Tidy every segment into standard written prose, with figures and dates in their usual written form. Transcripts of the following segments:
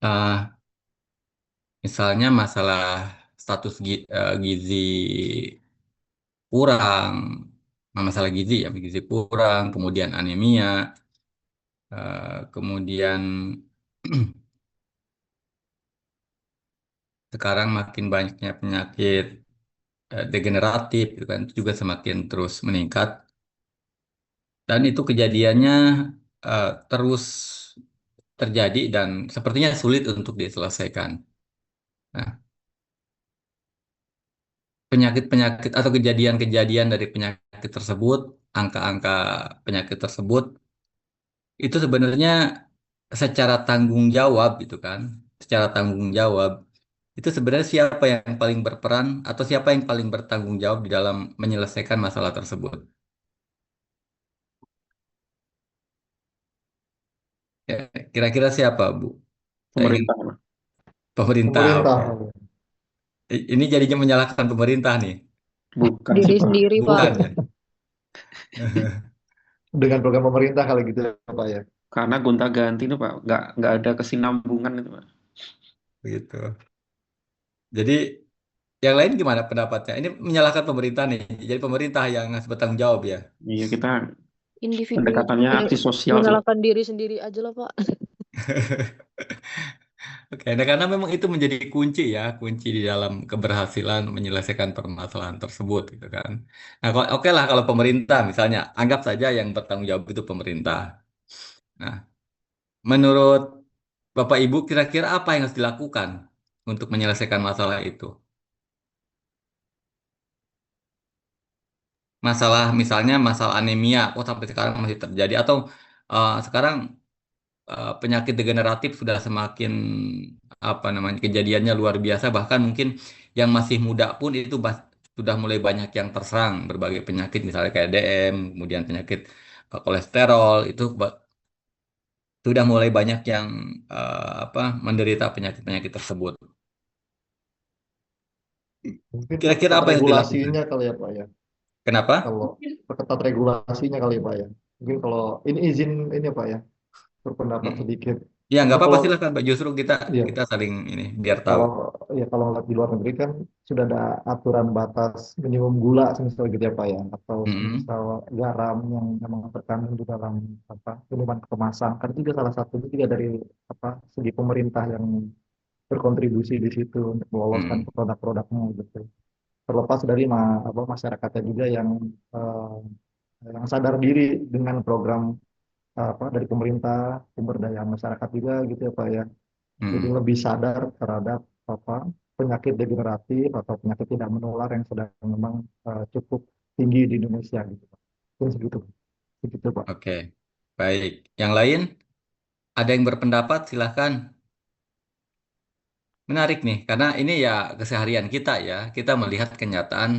Ah, misalnya masalah status gizi kurang, masalah gizi ya, gizi kurang, kemudian anemia, kemudian sekarang makin banyaknya penyakit degeneratif, gitu kan, itu juga semakin terus meningkat. Dan itu kejadiannya terus terjadi dan sepertinya sulit untuk diselesaikan. Nah, penyakit-penyakit atau kejadian-kejadian dari penyakit tersebut, angka-angka penyakit tersebut, itu sebenarnya secara tanggung jawab gitu kan, secara tanggung jawab, itu sebenarnya siapa yang paling berperan atau siapa yang paling bertanggung jawab di dalam menyelesaikan masalah tersebut? Ya, kira-kira siapa, Bu? Saya ingin Pemerintah, Pak. pemerintah, Pemerintah. oke. Ini jadinya menyalahkan pemerintah nih. Bukan sih Diri Pak, sendiri, Pak. Bukan ya? Dengan program pemerintah kali gitu ya, Pak ya. karena gonta-ganti itu Pak, nggak ada kesinambungan itu Pak. Begitu. Jadi yang lain gimana pendapatnya? Ini menyalahkan pemerintah nih. Jadi pemerintah yang harus bertanggung jawab ya. Iya kita Individu itu pendekatannya kayak aksi sosial sih Pak. menyalahkan diri sendiri aja lah, Pak. Oke, nah karena memang itu menjadi kunci ya, kunci di dalam keberhasilan menyelesaikan permasalahan tersebut gitu kan. Nah, oke lah kalau pemerintah misalnya, anggap saja yang bertanggung jawab itu pemerintah. Nah, menurut Bapak Ibu kira-kira apa yang harus dilakukan untuk menyelesaikan masalah itu? Masalah misalnya masalah anemia, oh sampai sekarang masih terjadi atau sekarang penyakit degeneratif sudah semakin apa namanya kejadiannya luar biasa, bahkan mungkin yang masih muda pun itu sudah mulai banyak yang terserang berbagai penyakit misalnya kayak DM, kemudian penyakit kolesterol itu sudah mulai banyak yang apa menderita penyakit-penyakit tersebut. Mungkin Kira-kira perketat apa yang harus dilakukan? regulasinya kali ya, Pak ya. Kenapa? Kalau perketat regulasinya kali ya, Pak ya. Mungkin kalau ini izin ini Pak ya, berpendapat Mm. sedikit. Ya nggak Ini apa-apa kalau silakan Pak. Justru kita ya kita saling ini biar tahu. kalau kalau ngeliat di luar negeri kan sudah ada aturan batas minimum gula semisal gitu ya Pak ya, atau Mm-mm. semisal garam yang memang terkandung di dalam apa minuman kemasan kan juga salah satunya juga dari apa segi pemerintah yang berkontribusi di situ untuk meloloskan Mm-mm. produk-produknya gitu. Terlepas dari apa masyarakatnya juga eh, yang sadar diri dengan program apa dari pemerintah, pemberdayaan masyarakat juga gitu ya Pak ya. Jadi Mm-mm. lebih sadar terhadap apa penyakit degeneratif atau penyakit tidak menular yang sedang memang cukup tinggi di Indonesia gitu Pak. Mungkin segitu, segitu Pak. Oke, baik. Yang lain ada yang berpendapat silahkan. Menarik nih, karena ini ya keseharian kita ya. Kita melihat kenyataan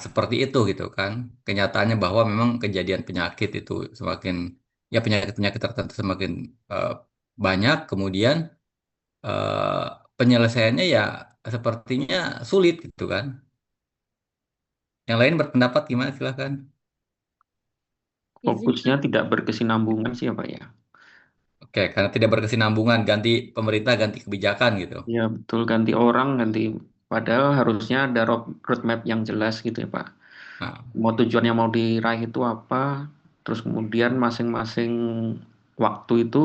seperti itu gitu kan. Kenyataannya bahwa memang kejadian penyakit itu semakin, ya penyakit-penyakit tertentu semakin eh, banyak. Kemudian eh, penyelesaiannya ya sepertinya sulit gitu kan. Yang lain berpendapat gimana silahkan. Izin. Fokusnya tidak berkesinambungan sih ya Pak ya. Oke, karena tidak berkesinambungan, ganti pemerintah, ganti kebijakan gitu. Ya betul, ganti orang, ganti padahal harusnya ada roadmap yang jelas gitu ya Pak. Nah, Mau tujuannya mau diraih itu apa, terus kemudian masing-masing waktu itu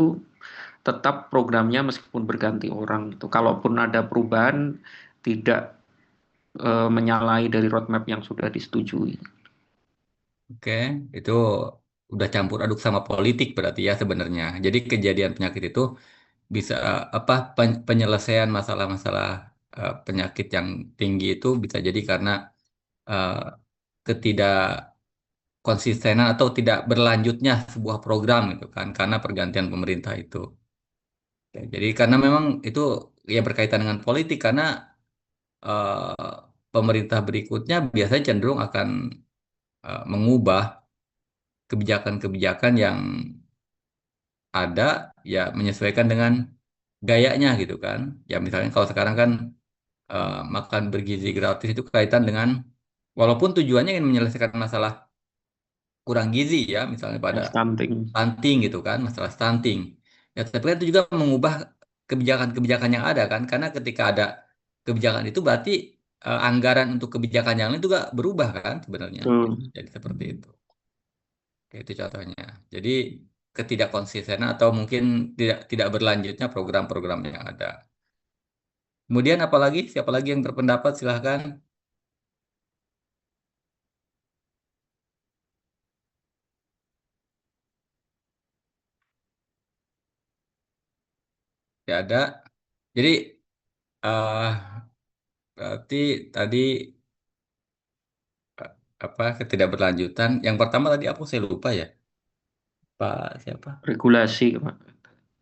tetap programnya meskipun berganti orang itu. Kalaupun ada perubahan tidak menyalahi dari roadmap yang sudah disetujui. oke, itu udah campur aduk sama politik berarti ya sebenarnya. Jadi kejadian penyakit itu bisa apa penyelesaian masalah-masalah penyakit yang tinggi itu bisa jadi karena eh, ketidakkonsistenan atau tidak berlanjutnya sebuah program gitu kan karena pergantian pemerintah itu. Ya, jadi karena memang itu ya berkaitan dengan politik karena pemerintah berikutnya biasanya cenderung akan mengubah kebijakan-kebijakan yang ada ya menyesuaikan dengan gayanya gitu kan. Ya misalnya kalau sekarang kan makan bergizi gratis itu kaitan dengan walaupun tujuannya ingin menyelesaikan masalah kurang gizi ya misalnya pada Stunting. stunting gitu kan, masalah stunting. Ya tapi kan itu juga mengubah kebijakan-kebijakan yang ada kan, karena ketika ada kebijakan itu berarti anggaran untuk kebijakan yang lain juga berubah kan sebenarnya. Betul. Jadi seperti itu. Itu contohnya. Jadi ketidakkonsistenan atau mungkin tidak tidak berlanjutnya program-program yang ada. Kemudian apalagi siapa lagi yang berpendapat silahkan. Ya ada. Jadi eh berarti tadi eh, apa ketidakberlanjutan. Yang pertama tadi aku saya lupa ya. Pak siapa? Regulasi, Pak.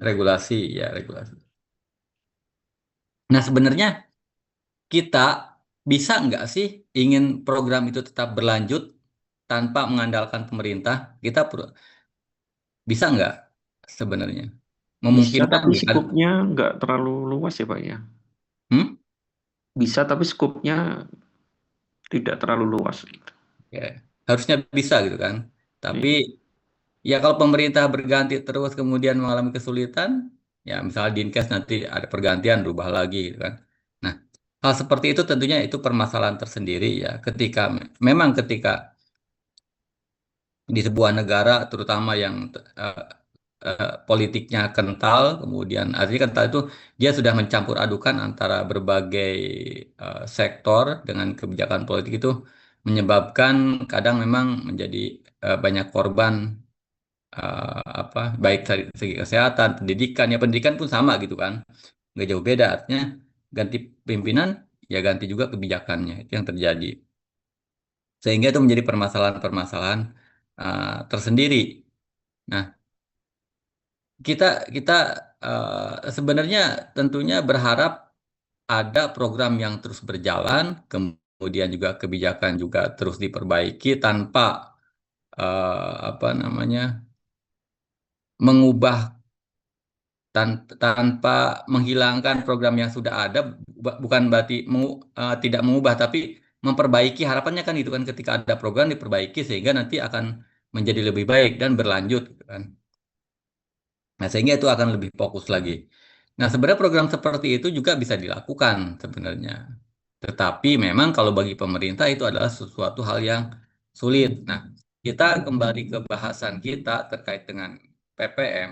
Regulasi ya regulasi. Nah sebenarnya kita bisa nggak sih ingin program itu tetap berlanjut tanpa mengandalkan pemerintah? Kita bisa nggak sebenarnya? Bisa, Memungkinkan tapi nggak? skupnya nggak terlalu luas ya, Pak ya. Hmm? Bisa, tapi skupnya tidak terlalu luas gitu. Ya, harusnya bisa gitu kan. Tapi Iya. ya kalau pemerintah berganti terus kemudian mengalami kesulitan, ya misalnya Dinkes nanti ada pergantian berubah lagi gitu kan. Nah, hal seperti itu tentunya itu permasalahan tersendiri ya. Ketika memang ketika di sebuah negara terutama yang politiknya kental, kemudian artinya kental itu dia sudah mencampur adukan antara berbagai sektor dengan kebijakan politik itu menyebabkan kadang memang menjadi banyak korban apa baik dari segi kesehatan, pendidikan ya pendidikan pun sama gitu kan, nggak jauh beda artinya ganti pimpinan ya ganti juga kebijakannya itu yang terjadi sehingga itu menjadi permasalahan-permasalahan tersendiri. Nah, kita kita sebenarnya tentunya berharap ada program yang terus berjalan, kemudian juga kebijakan juga terus diperbaiki tanpa apa namanya mengubah tanpa menghilangkan program yang sudah ada, bukan berarti tidak mengubah, tapi memperbaiki. Harapannya kan itu kan ketika ada program diperbaiki sehingga nanti akan menjadi lebih baik dan berlanjut, gitu kan. Nah, sehingga itu akan lebih fokus lagi. Nah, sebenarnya program seperti itu juga bisa dilakukan sebenarnya. Tetapi memang kalau bagi pemerintah itu adalah sesuatu hal yang sulit. Nah, kita kembali ke bahasan kita terkait dengan PPM.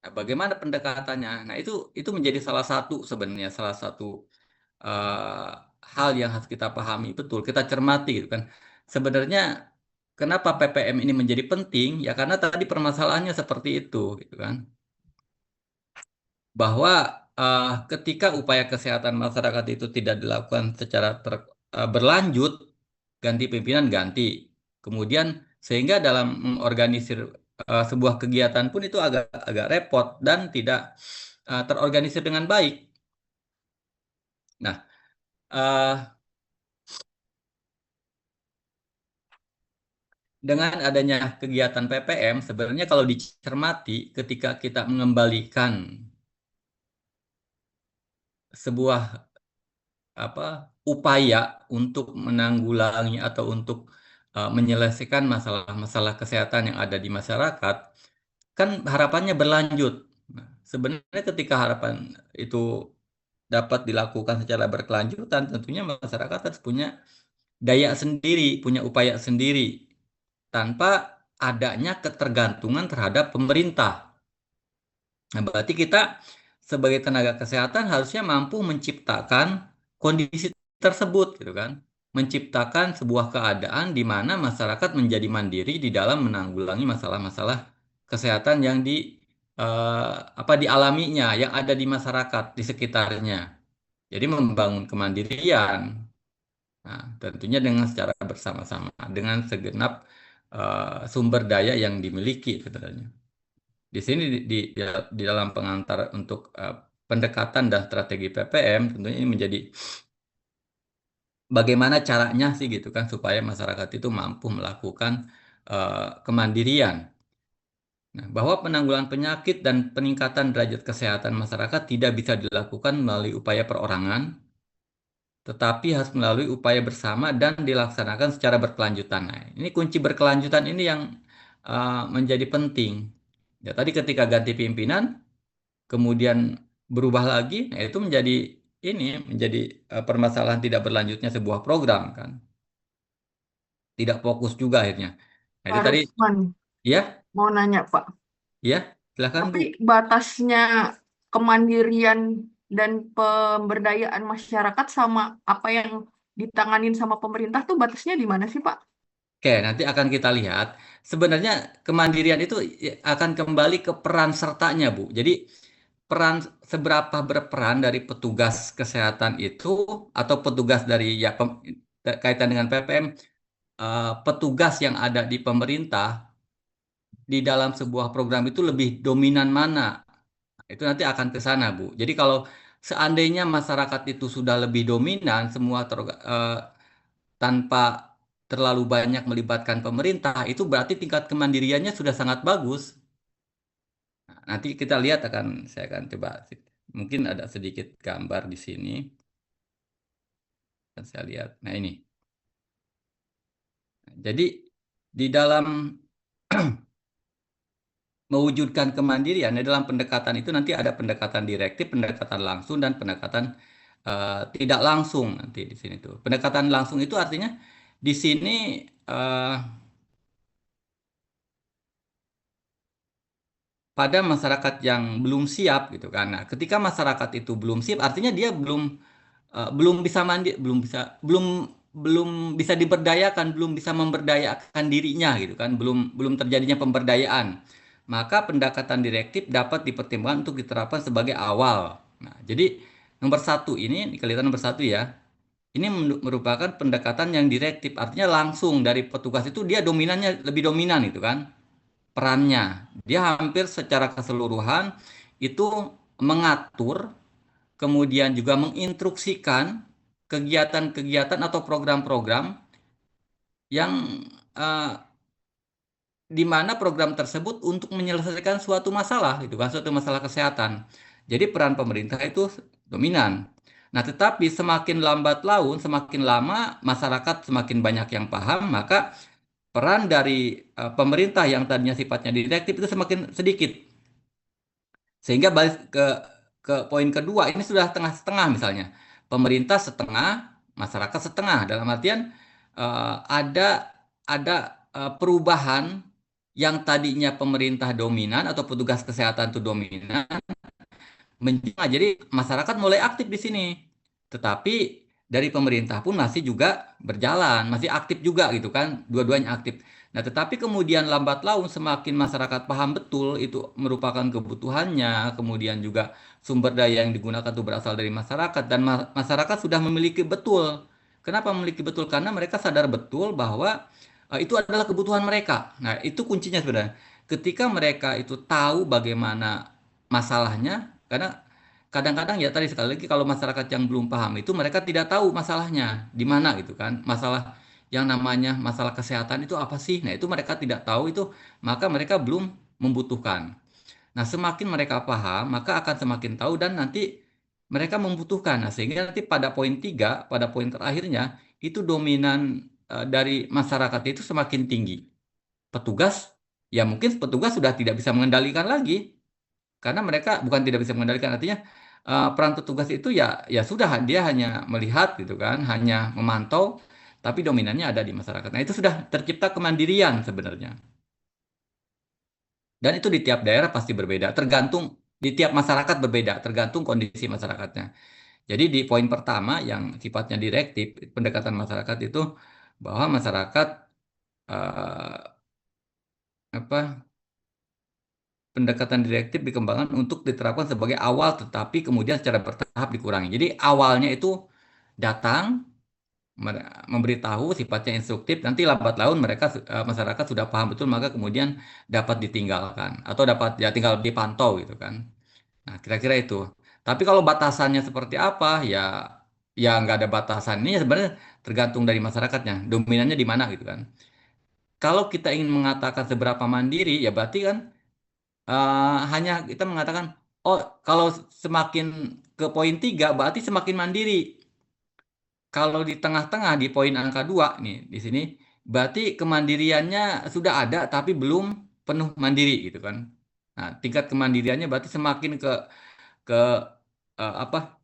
Nah, bagaimana pendekatannya? Nah, itu menjadi salah satu sebenarnya salah satu eh, hal yang harus kita pahami betul, kita cermati gitu kan. Sebenarnya kenapa PPM ini menjadi penting? Ya karena tadi permasalahannya seperti itu gitu kan. Bahwa ketika upaya kesehatan masyarakat itu tidak dilakukan secara berlanjut, ganti pimpinan ganti. Kemudian sehingga dalam mengorganisir sebuah kegiatan pun itu agak agak repot dan tidak terorganisir dengan baik. Nah, eh, dengan adanya kegiatan PPM, sebenarnya kalau dicermati, ketika kita mengembalikan sebuah apa upaya untuk menanggulangi atau untuk menyelesaikan masalah-masalah kesehatan yang ada di masyarakat, kan harapannya berlanjut. Nah, sebenarnya ketika harapan itu dapat dilakukan secara berkelanjutan, tentunya masyarakat harus punya daya sendiri, punya upaya sendiri, tanpa adanya ketergantungan terhadap pemerintah. Nah, berarti kita sebagai tenaga kesehatan harusnya mampu menciptakan kondisi tersebut, gitu kan? Menciptakan sebuah keadaan di mana masyarakat menjadi mandiri di dalam menanggulangi masalah-masalah kesehatan yang apa dialaminya, yang ada di masyarakat di sekitarnya. Jadi membangun kemandirian. Nah, tentunya dengan secara bersama-sama dengan segenap sumber daya yang dimiliki sebenarnya. Di sini di dalam pengantar untuk pendekatan dan strategi PPM tentunya ini menjadi bagaimana caranya sih gitu kan supaya masyarakat itu mampu melakukan kemandirian. Nah, bahwa penanggulangan penyakit dan peningkatan derajat kesehatan masyarakat tidak bisa dilakukan melalui upaya perorangan, tetapi harus melalui upaya bersama dan dilaksanakan secara berkelanjutan. Nah, ini kunci berkelanjutan ini yang menjadi penting. Ya, tadi ketika ganti pimpinan, kemudian berubah lagi, nah itu menjadi permasalahan tidak berlanjutnya sebuah program kan, tidak fokus juga akhirnya. Nah itu Pak tadi Rusman, ya, mau nanya Pak, ya silakan Bu. tapi batasnya kemandirian dan pemberdayaan masyarakat sama apa yang ditanganin sama pemerintah tuh batasnya di mana sih Pak? Oke, nanti akan kita lihat. Sebenarnya kemandirian itu akan kembali ke peran sertanya, Bu. Jadi peran seberapa berperan dari petugas kesehatan itu atau petugas dari ya kaitan dengan PPM, petugas yang ada di pemerintah di dalam sebuah program itu lebih dominan mana? Itu nanti akan ke sana, Bu. Jadi kalau seandainya masyarakat itu sudah lebih dominan, tanpa terlalu banyak melibatkan pemerintah, itu berarti tingkat kemandiriannya sudah sangat bagus. Nah, nanti kita lihat saya akan coba, mungkin ada sedikit gambar di sini. Dan saya lihat, nah ini. Jadi di dalam mewujudkan kemandirian, di dalam pendekatan itu nanti ada pendekatan direktif, pendekatan langsung, dan pendekatan tidak langsung nanti di sini tuh. Pendekatan langsung itu artinya di sini eh, pada masyarakat yang belum siap gitu kan. Nah, ketika masyarakat itu belum siap, artinya dia belum bisa belum bisa diberdayakan, belum bisa memberdayakan dirinya gitu kan, belum terjadinya pemberdayaan. Maka pendekatan direktif dapat dipertimbangkan untuk diterapkan sebagai awal. Nah, jadi nomor satu ini kelihatan nomor satu ya. Ini merupakan pendekatan yang direktif, artinya langsung dari petugas itu dia dominannya lebih dominan gitu kan perannya. Dia hampir secara keseluruhan itu mengatur, kemudian juga menginstruksikan kegiatan-kegiatan atau program-program yang eh, di mana program tersebut untuk menyelesaikan suatu masalah, gitu kan, suatu masalah kesehatan. Jadi peran pemerintah itu dominan. Nah, tetapi semakin lambat laun, semakin lama masyarakat semakin banyak yang paham, maka peran dari pemerintah yang tadinya sifatnya direktif itu semakin sedikit. Sehingga balik ke poin kedua, ini sudah tengah-setengah misalnya. Pemerintah setengah, masyarakat setengah. Dalam artian ada perubahan yang tadinya pemerintah dominan atau petugas kesehatan itu dominan, jadi masyarakat mulai aktif di sini. Tetapi dari pemerintah pun masih juga berjalan, masih aktif juga gitu kan, dua-duanya aktif. Nah, tetapi kemudian lambat laun semakin masyarakat paham betul itu merupakan kebutuhannya, kemudian juga sumber daya yang digunakan itu berasal dari masyarakat dan masyarakat sudah memiliki betul. Kenapa memiliki betul? Karena mereka sadar betul bahwa itu adalah kebutuhan mereka. Nah, itu kuncinya sebenarnya. Ketika mereka itu tahu bagaimana masalahnya, karena kadang-kadang ya tadi sekali lagi kalau masyarakat yang belum paham itu mereka tidak tahu masalahnya di mana gitu kan. Masalah yang namanya masalah kesehatan itu apa sih? Nah, itu mereka tidak tahu itu, maka mereka belum membutuhkan. Nah, semakin mereka paham, maka akan semakin tahu dan nanti mereka membutuhkan. Nah, sehingga nanti pada poin tiga, pada poin terakhirnya, itu dominan dari masyarakat itu semakin tinggi. Petugas, ya mungkin petugas sudah tidak bisa mengendalikan lagi karena mereka bukan tidak bisa mengendalikan, artinya peran petugas itu ya sudah dia hanya melihat gitu kan, hanya memantau, tapi dominannya ada di masyarakat. Nah, itu sudah tercipta kemandirian sebenarnya. Dan itu di tiap daerah pasti berbeda, tergantung di tiap masyarakat berbeda, tergantung kondisi masyarakatnya. Jadi di poin pertama yang sifatnya direktif, pendekatan masyarakat itu bahwa masyarakat eh, apa pendekatan direktif dikembangkan untuk diterapkan sebagai awal, tetapi kemudian secara bertahap dikurangi. Jadi awalnya itu datang, memberitahu sifatnya instruktif, nanti lambat laun masyarakat sudah paham betul, maka kemudian dapat ditinggalkan atau dapat ya tinggal dipantau gitu kan. Nah, kira-kira itu. Tapi kalau batasannya seperti apa, ya nggak ada batasan. Ini sebenarnya tergantung dari masyarakatnya, dominannya di mana gitu kan. Kalau kita ingin mengatakan seberapa mandiri, ya berarti kan hanya kita mengatakan, oh kalau semakin ke poin tiga berarti semakin mandiri. Kalau di tengah-tengah di poin angka 2 nih di sini berarti kemandiriannya sudah ada tapi belum penuh mandiri gitu kan. Nah, tingkat kemandiriannya berarti semakin ke apa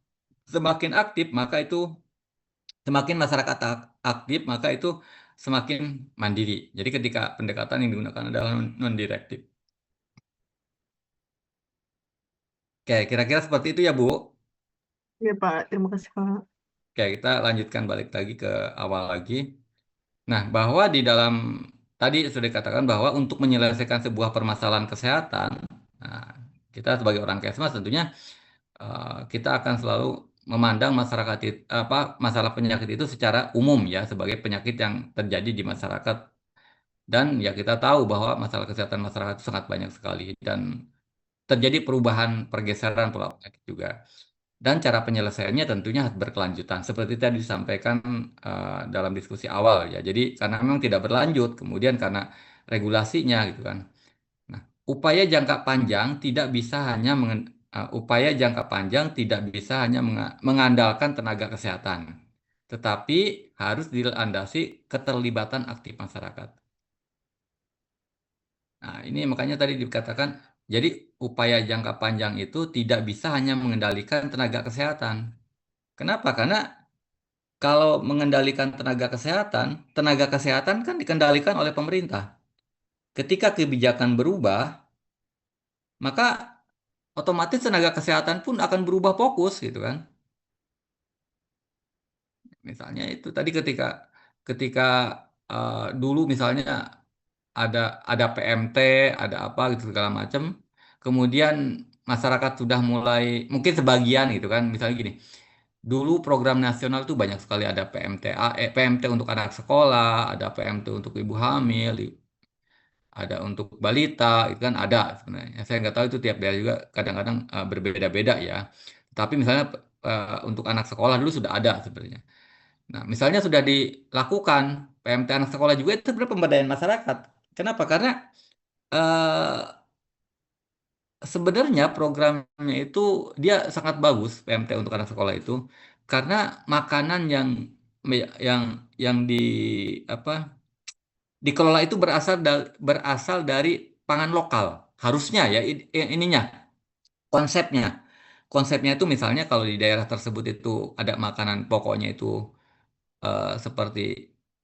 semakin aktif maka itu semakin masyarakat aktif maka itu semakin mandiri. Jadi ketika pendekatan yang digunakan adalah non direktif. Oke, kira-kira seperti itu ya, Bu. Iya, Pak. Terima kasih, Pak. Oke, kita lanjutkan balik lagi ke awal lagi. Nah, bahwa di dalam tadi sudah dikatakan bahwa untuk menyelesaikan sebuah permasalahan kesehatan, nah, kita sebagai orang Kesmas tentunya kita akan selalu memandang masyarakat masalah penyakit itu secara umum ya sebagai penyakit yang terjadi di masyarakat dan ya kita tahu bahwa masalah kesehatan masyarakat itu sangat banyak sekali dan terjadi perubahan pergeseran pola penyakit juga. Dan cara penyelesaiannya tentunya harus berkelanjutan. Seperti tadi disampaikan dalam diskusi awal ya. Jadi karena memang tidak berlanjut, kemudian karena regulasinya gitu kan. Nah, upaya jangka panjang tidak bisa hanya upaya jangka panjang tidak bisa hanya mengandalkan tenaga kesehatan, tetapi harus dilandasi keterlibatan aktif masyarakat. Nah, ini makanya tadi dikatakan, jadi upaya jangka panjang itu tidak bisa hanya mengendalikan tenaga kesehatan. Kenapa? Karena kalau mengendalikan tenaga kesehatan kan dikendalikan oleh pemerintah. Ketika kebijakan berubah, maka otomatis tenaga kesehatan pun akan berubah fokus gitu kan. Misalnya itu tadi ketika ketika dulu misalnya ada PMT, ada apa gitu segala macam. Kemudian masyarakat sudah mulai mungkin sebagian gitu kan. Misalnya gini, dulu program nasional tuh banyak sekali ada PMT untuk anak sekolah, ada PMT untuk ibu hamil, ada untuk balita, itu kan ada sebenarnya. Saya nggak tahu itu tiap daerah juga kadang-kadang berbeda-beda ya. Tapi misalnya untuk anak sekolah dulu sudah ada sebenarnya. Nah, misalnya sudah dilakukan PMT anak sekolah juga itu sebenarnya pemberdayaan masyarakat. Kenapa? Karena eh, sebenarnya programnya itu dia sangat bagus PMT untuk anak sekolah itu karena makanan yang yang apa dikelola itu berasal dari pangan lokal. Harusnya ya ininya konsepnya. Konsepnya itu misalnya kalau di daerah tersebut itu ada makanan pokoknya itu seperti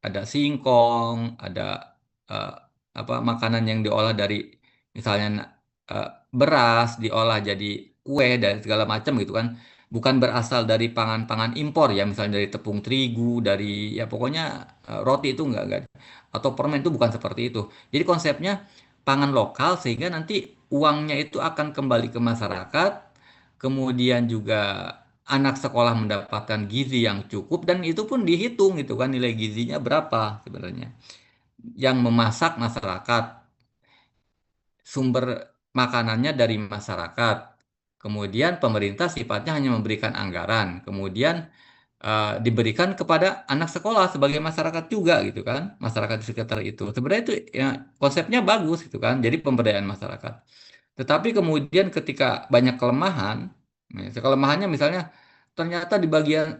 ada singkong, ada eh, apa makanan yang diolah dari misalnya eh, beras diolah jadi kue dan segala macam gitu kan. Bukan berasal dari pangan-pangan impor ya, misalnya dari tepung terigu, dari ya pokoknya roti itu enggak atau permen itu bukan seperti itu. Jadi konsepnya pangan lokal sehingga nanti uangnya itu akan kembali ke masyarakat, kemudian juga anak sekolah mendapatkan gizi yang cukup dan itu pun dihitung gitu kan nilai gizinya berapa sebenarnya. Yang memasak masyarakat, sumber makanannya dari masyarakat. Kemudian pemerintah sifatnya hanya memberikan anggaran, kemudian diberikan kepada anak sekolah sebagai masyarakat juga gitu kan, masyarakat di sekitar itu. Sebenarnya itu ya konsepnya bagus gitu kan. Jadi pemberdayaan masyarakat. Tetapi kemudian ketika banyak kelemahan, kelemahannya misalnya ternyata di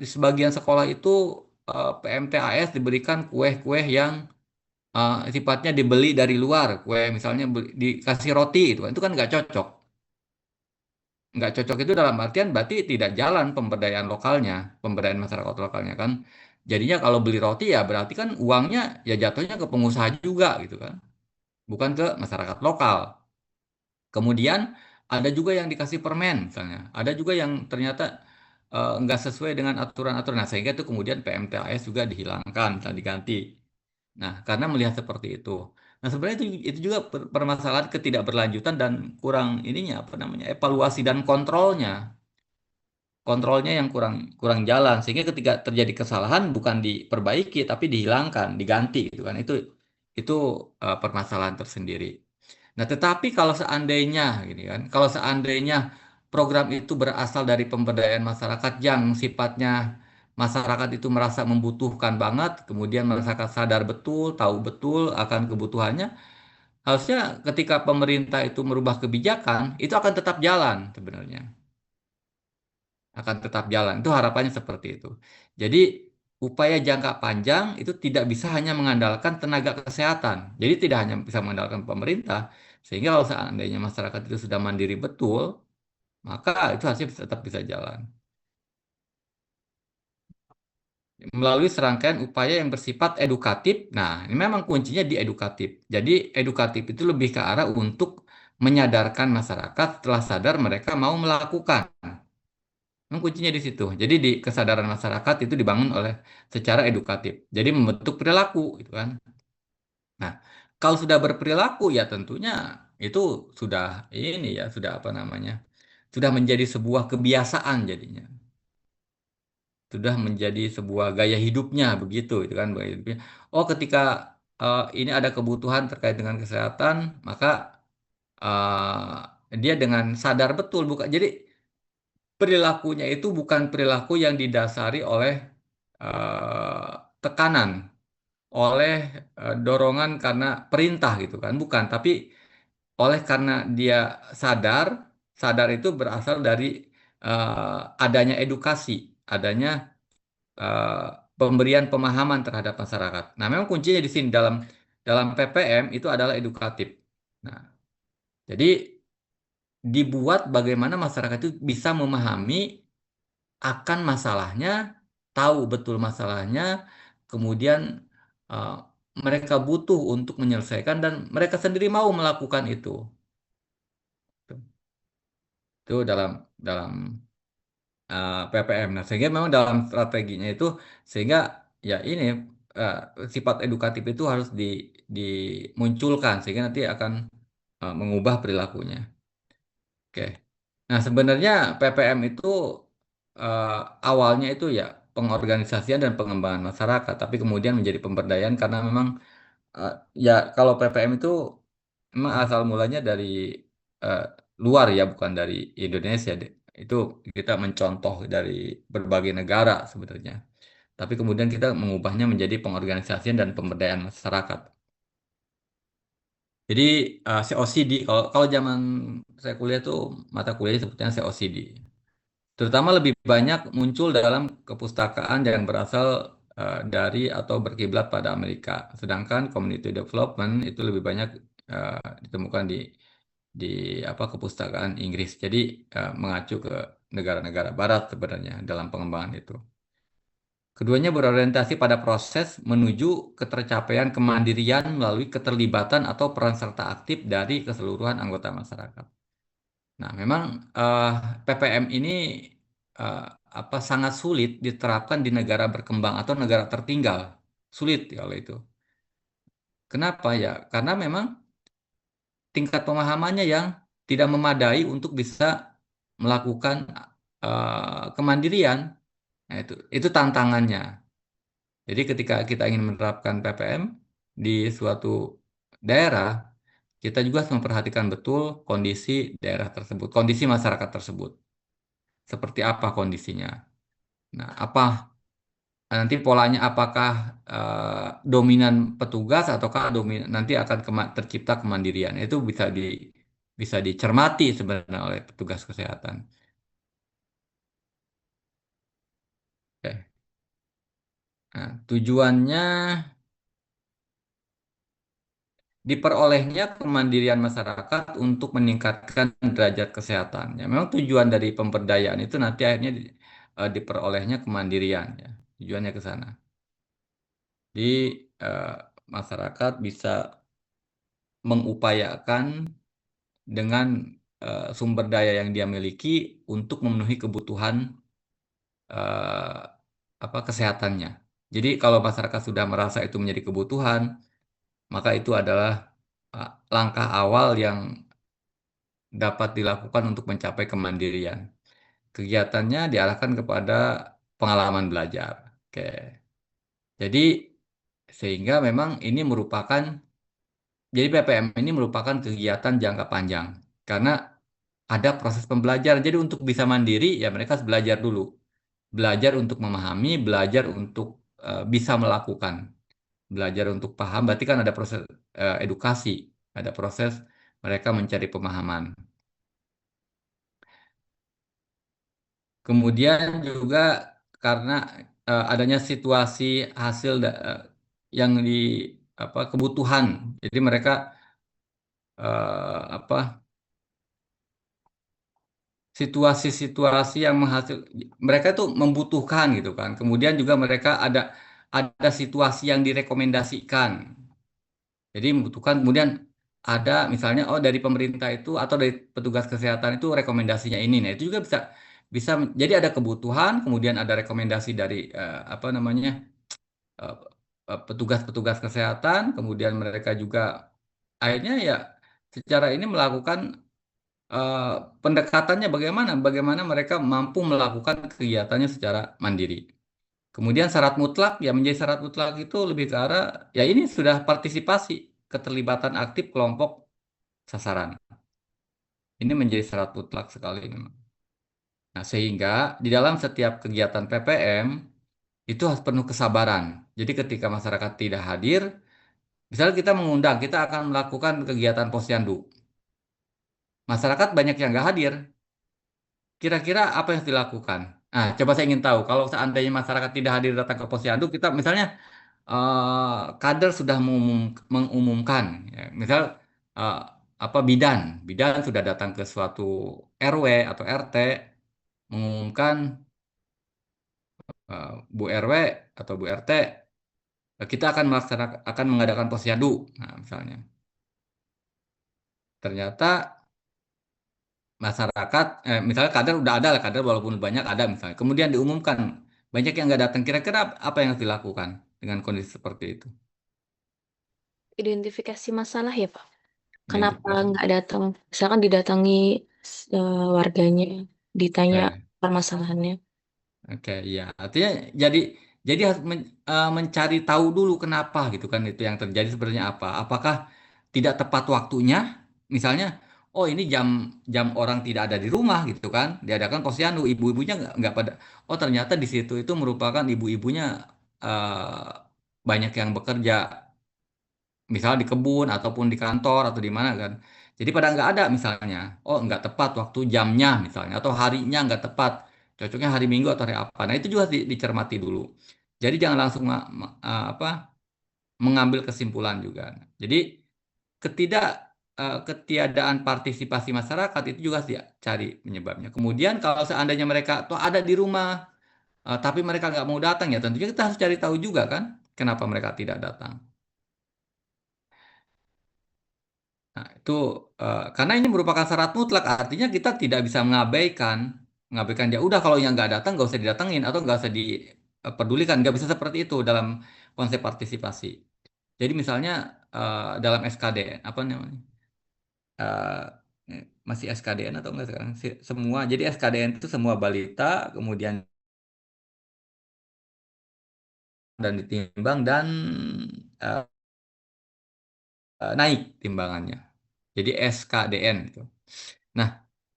sebagian sekolah itu PMTAS diberikan kue-kue yang sifatnya dibeli dari luar, kue misalnya dikasih roti itu kan nggak cocok. Nggak cocok itu dalam artian berarti tidak jalan pemberdayaan lokalnya, pemberdayaan masyarakat lokalnya kan. Jadinya kalau beli roti ya berarti kan uangnya ya jatuhnya ke pengusaha juga gitu kan, bukan ke masyarakat lokal. Kemudian ada juga yang dikasih permen misalnya. Ada juga yang ternyata nggak sesuai dengan aturan-aturan. Nah, sehingga itu kemudian PMTAS juga dihilangkan, misalnya diganti. Nah, karena melihat seperti itu. Nah, sebenarnya itu juga permasalahan ketidakberlanjutan dan kurang ininya apa namanya evaluasi dan kontrolnya. Kontrolnya yang kurang kurang jalan sehingga ketika terjadi kesalahan bukan diperbaiki tapi dihilangkan, diganti gitu kan. Itu permasalahan tersendiri. Nah, tetapi kalau seandainya, gini kan, kalau seandainya program itu berasal dari pemberdayaan masyarakat yang sifatnya masyarakat itu merasa membutuhkan banget, kemudian masyarakat sadar betul, tahu betul akan kebutuhannya, harusnya ketika pemerintah itu merubah kebijakan, itu akan tetap jalan sebenarnya. Akan tetap jalan. Itu harapannya seperti itu. Jadi, upaya jangka panjang itu tidak bisa hanya mengandalkan tenaga kesehatan. Jadi tidak hanya bisa mengandalkan pemerintah, sehingga kalau seandainya masyarakat itu sudah mandiri betul, maka itu hasil tetap bisa jalan. Melalui serangkaian upaya yang bersifat edukatif. Nah, ini memang kuncinya di edukatif. Jadi, edukatif itu lebih ke arah untuk menyadarkan masyarakat setelah sadar mereka mau melakukan. Memang kuncinya di situ. Jadi, di kesadaran masyarakat itu dibangun oleh secara edukatif. Jadi, membentuk perilaku, gitu kan. Nah, kalau sudah berperilaku, ya tentunya itu sudah ini ya, sudah apa namanya, sudah menjadi sebuah kebiasaan jadinya. Sudah menjadi sebuah gaya hidupnya begitu itu kan gaya hidupnya. Oh ketika ini ada kebutuhan terkait dengan kesehatan maka dia dengan sadar betul bukan jadi perilakunya itu bukan perilaku yang didasari oleh eh, tekanan oleh dorongan karena perintah gitu kan bukan tapi oleh karena dia sadar sadar itu berasal dari adanya edukasi adanya eh, pemberian pemahaman terhadap masyarakat. Nah, memang kuncinya di sini dalam dalam PPM itu adalah edukatif. Nah, jadi dibuat bagaimana masyarakat itu bisa memahami akan masalahnya, tahu betul masalahnya, kemudian eh, mereka butuh untuk menyelesaikan dan mereka sendiri mau melakukan itu. Itu dalam dalam PPM. Nah, sehingga memang dalam strateginya itu sehingga ya ini eh, sifat edukatif itu harus dimunculkan sehingga nanti akan mengubah perilakunya. Oke. Nah, sebenarnya PPM itu eh, awalnya itu ya pengorganisasian dan pengembangan masyarakat, tapi kemudian menjadi pemberdayaan karena memang eh, ya kalau PPM itu memang asal mulanya dari eh, luar ya, bukan dari Indonesia. Deh. Itu kita mencontoh dari berbagai negara sebenarnya. Tapi kemudian kita mengubahnya menjadi pengorganisasian dan pemberdayaan masyarakat. Jadi COCD, kalau kalau zaman saya kuliah tuh mata kuliah sebutnya COCD. Terutama lebih banyak muncul dalam kepustakaan yang berasal dari atau berkiblat pada Amerika. Sedangkan community development itu lebih banyak ditemukan di apa kepustakaan Inggris. Jadi mengacu ke negara-negara Barat sebenarnya dalam pengembangan itu. Keduanya berorientasi pada proses menuju ketercapaian kemandirian melalui keterlibatan atau peran serta aktif dari keseluruhan anggota masyarakat. Nah, memang eh, PPM ini eh, apa sangat sulit diterapkan di negara berkembang atau negara tertinggal. Sulit kalau itu. Kenapa ya? Karena memang tingkat pemahamannya yang tidak memadai untuk bisa melakukan kemandirian. Nah, itu tantangannya. Jadi ketika kita ingin menerapkan PPM di suatu daerah, kita juga harus memperhatikan betul kondisi daerah tersebut, kondisi masyarakat tersebut. Seperti apa kondisinya. Nah, apa nanti polanya apakah dominan petugas ataukah dominan nanti akan tercipta kemandirian. Itu bisa dicermati sebenarnya oleh petugas kesehatan. Oke. Nah, tujuannya diperolehnya kemandirian masyarakat untuk meningkatkan derajat kesehatan. Ya, memang tujuan dari pemberdayaan itu nanti akhirnya diperolehnya kemandirian. Ya. Tujuannya ke sana. Di eh, masyarakat bisa mengupayakan dengan sumber daya yang dia miliki untuk memenuhi kebutuhan eh, apa kesehatannya. Jadi kalau masyarakat sudah merasa itu menjadi kebutuhan, maka itu adalah langkah awal yang dapat dilakukan untuk mencapai kemandirian. Kegiatannya diarahkan kepada pengalaman belajar. Oke. Jadi sehingga memang ini merupakan jadi PPM ini merupakan kegiatan jangka panjang karena ada proses pembelajaran. Jadi untuk bisa mandiri ya mereka harus belajar dulu. Belajar untuk memahami, belajar untuk bisa melakukan. Belajar untuk paham berarti kan ada proses edukasi, ada proses mereka mencari pemahaman. Kemudian juga karena adanya situasi hasil yang di apa kebutuhan. Jadi mereka apa situasi-situasi yang mereka itu membutuhkan gitu kan. Kemudian juga mereka ada situasi yang direkomendasikan. Jadi membutuhkan kemudian ada misalnya oh dari pemerintah itu atau dari petugas kesehatan itu rekomendasinya ini. Nah, itu juga bisa bisa jadi ada kebutuhan, kemudian ada rekomendasi dari apa namanya eh, petugas-petugas kesehatan, kemudian mereka juga akhirnya ya secara ini melakukan eh, pendekatannya bagaimana mereka mampu melakukan kegiatannya secara mandiri. Kemudian syarat mutlak, ya menjadi syarat mutlak itu lebih ke arah, ya ini sudah partisipasi, keterlibatan aktif kelompok sasaran. Ini menjadi syarat mutlak sekali memang. Nah, sehingga di dalam setiap kegiatan PPM, itu harus penuh kesabaran. Jadi ketika masyarakat tidak hadir, misalnya kita mengundang, kita akan melakukan kegiatan posyandu. Masyarakat banyak yang nggak hadir, kira-kira apa yang harus dilakukan? Nah, coba saya ingin tahu, kalau seandainya masyarakat tidak hadir datang ke posyandu, kita misalnya kader sudah mengumumkan, ya, misal eh, apa bidan sudah datang ke suatu RW atau RT mengumumkan Bu RW atau Bu RT kita akan akan mengadakan posyandu, nah, misalnya ternyata masyarakat misalnya kader udah ada lah kader walaupun banyak ada misalnya kemudian diumumkan banyak yang nggak datang kira-kira apa yang harus dilakukan dengan kondisi seperti itu. Identifikasi masalah ya, Pak. Kenapa Identifikasi. nggak datang? Misalkan didatangi warganya, ditanya Oke. permasalahannya. Oke, iya. Artinya jadi harus mencari tahu dulu kenapa gitu kan itu yang terjadi sebenarnya apa. Apakah tidak tepat waktunya? Misalnya, oh ini jam jam orang tidak ada di rumah gitu kan. Diadakan posyandu, ibu-ibunya nggak pada. Oh ternyata di situ itu merupakan ibu-ibunya banyak yang bekerja misalnya di kebun ataupun di kantor atau di mana kan. Jadi pada nggak ada misalnya, oh nggak tepat waktu jamnya misalnya atau harinya nggak tepat, cocoknya hari Minggu atau hari apa. Nah itu juga dicermati dulu. Jadi jangan langsung apa mengambil kesimpulan juga. Jadi ketidak ketiadaan partisipasi masyarakat itu juga harus dicari penyebabnya. Kemudian kalau seandainya mereka tuh ada di rumah tapi mereka nggak mau datang ya tentunya kita harus cari tahu juga kan kenapa mereka tidak datang. Nah, itu karena ini merupakan syarat mutlak, artinya kita tidak bisa mengabaikan ya udah kalau yang nggak datang nggak usah didatengin atau nggak usah dipedulikan, nggak bisa seperti itu dalam konsep partisipasi. Jadi misalnya dalam SKDN apa namanya masih SKDN atau enggak sekarang semua jadi SKDN itu semua balita kemudian dan ditimbang dan eh, naik timbangannya. Jadi SKDN itu. Nah,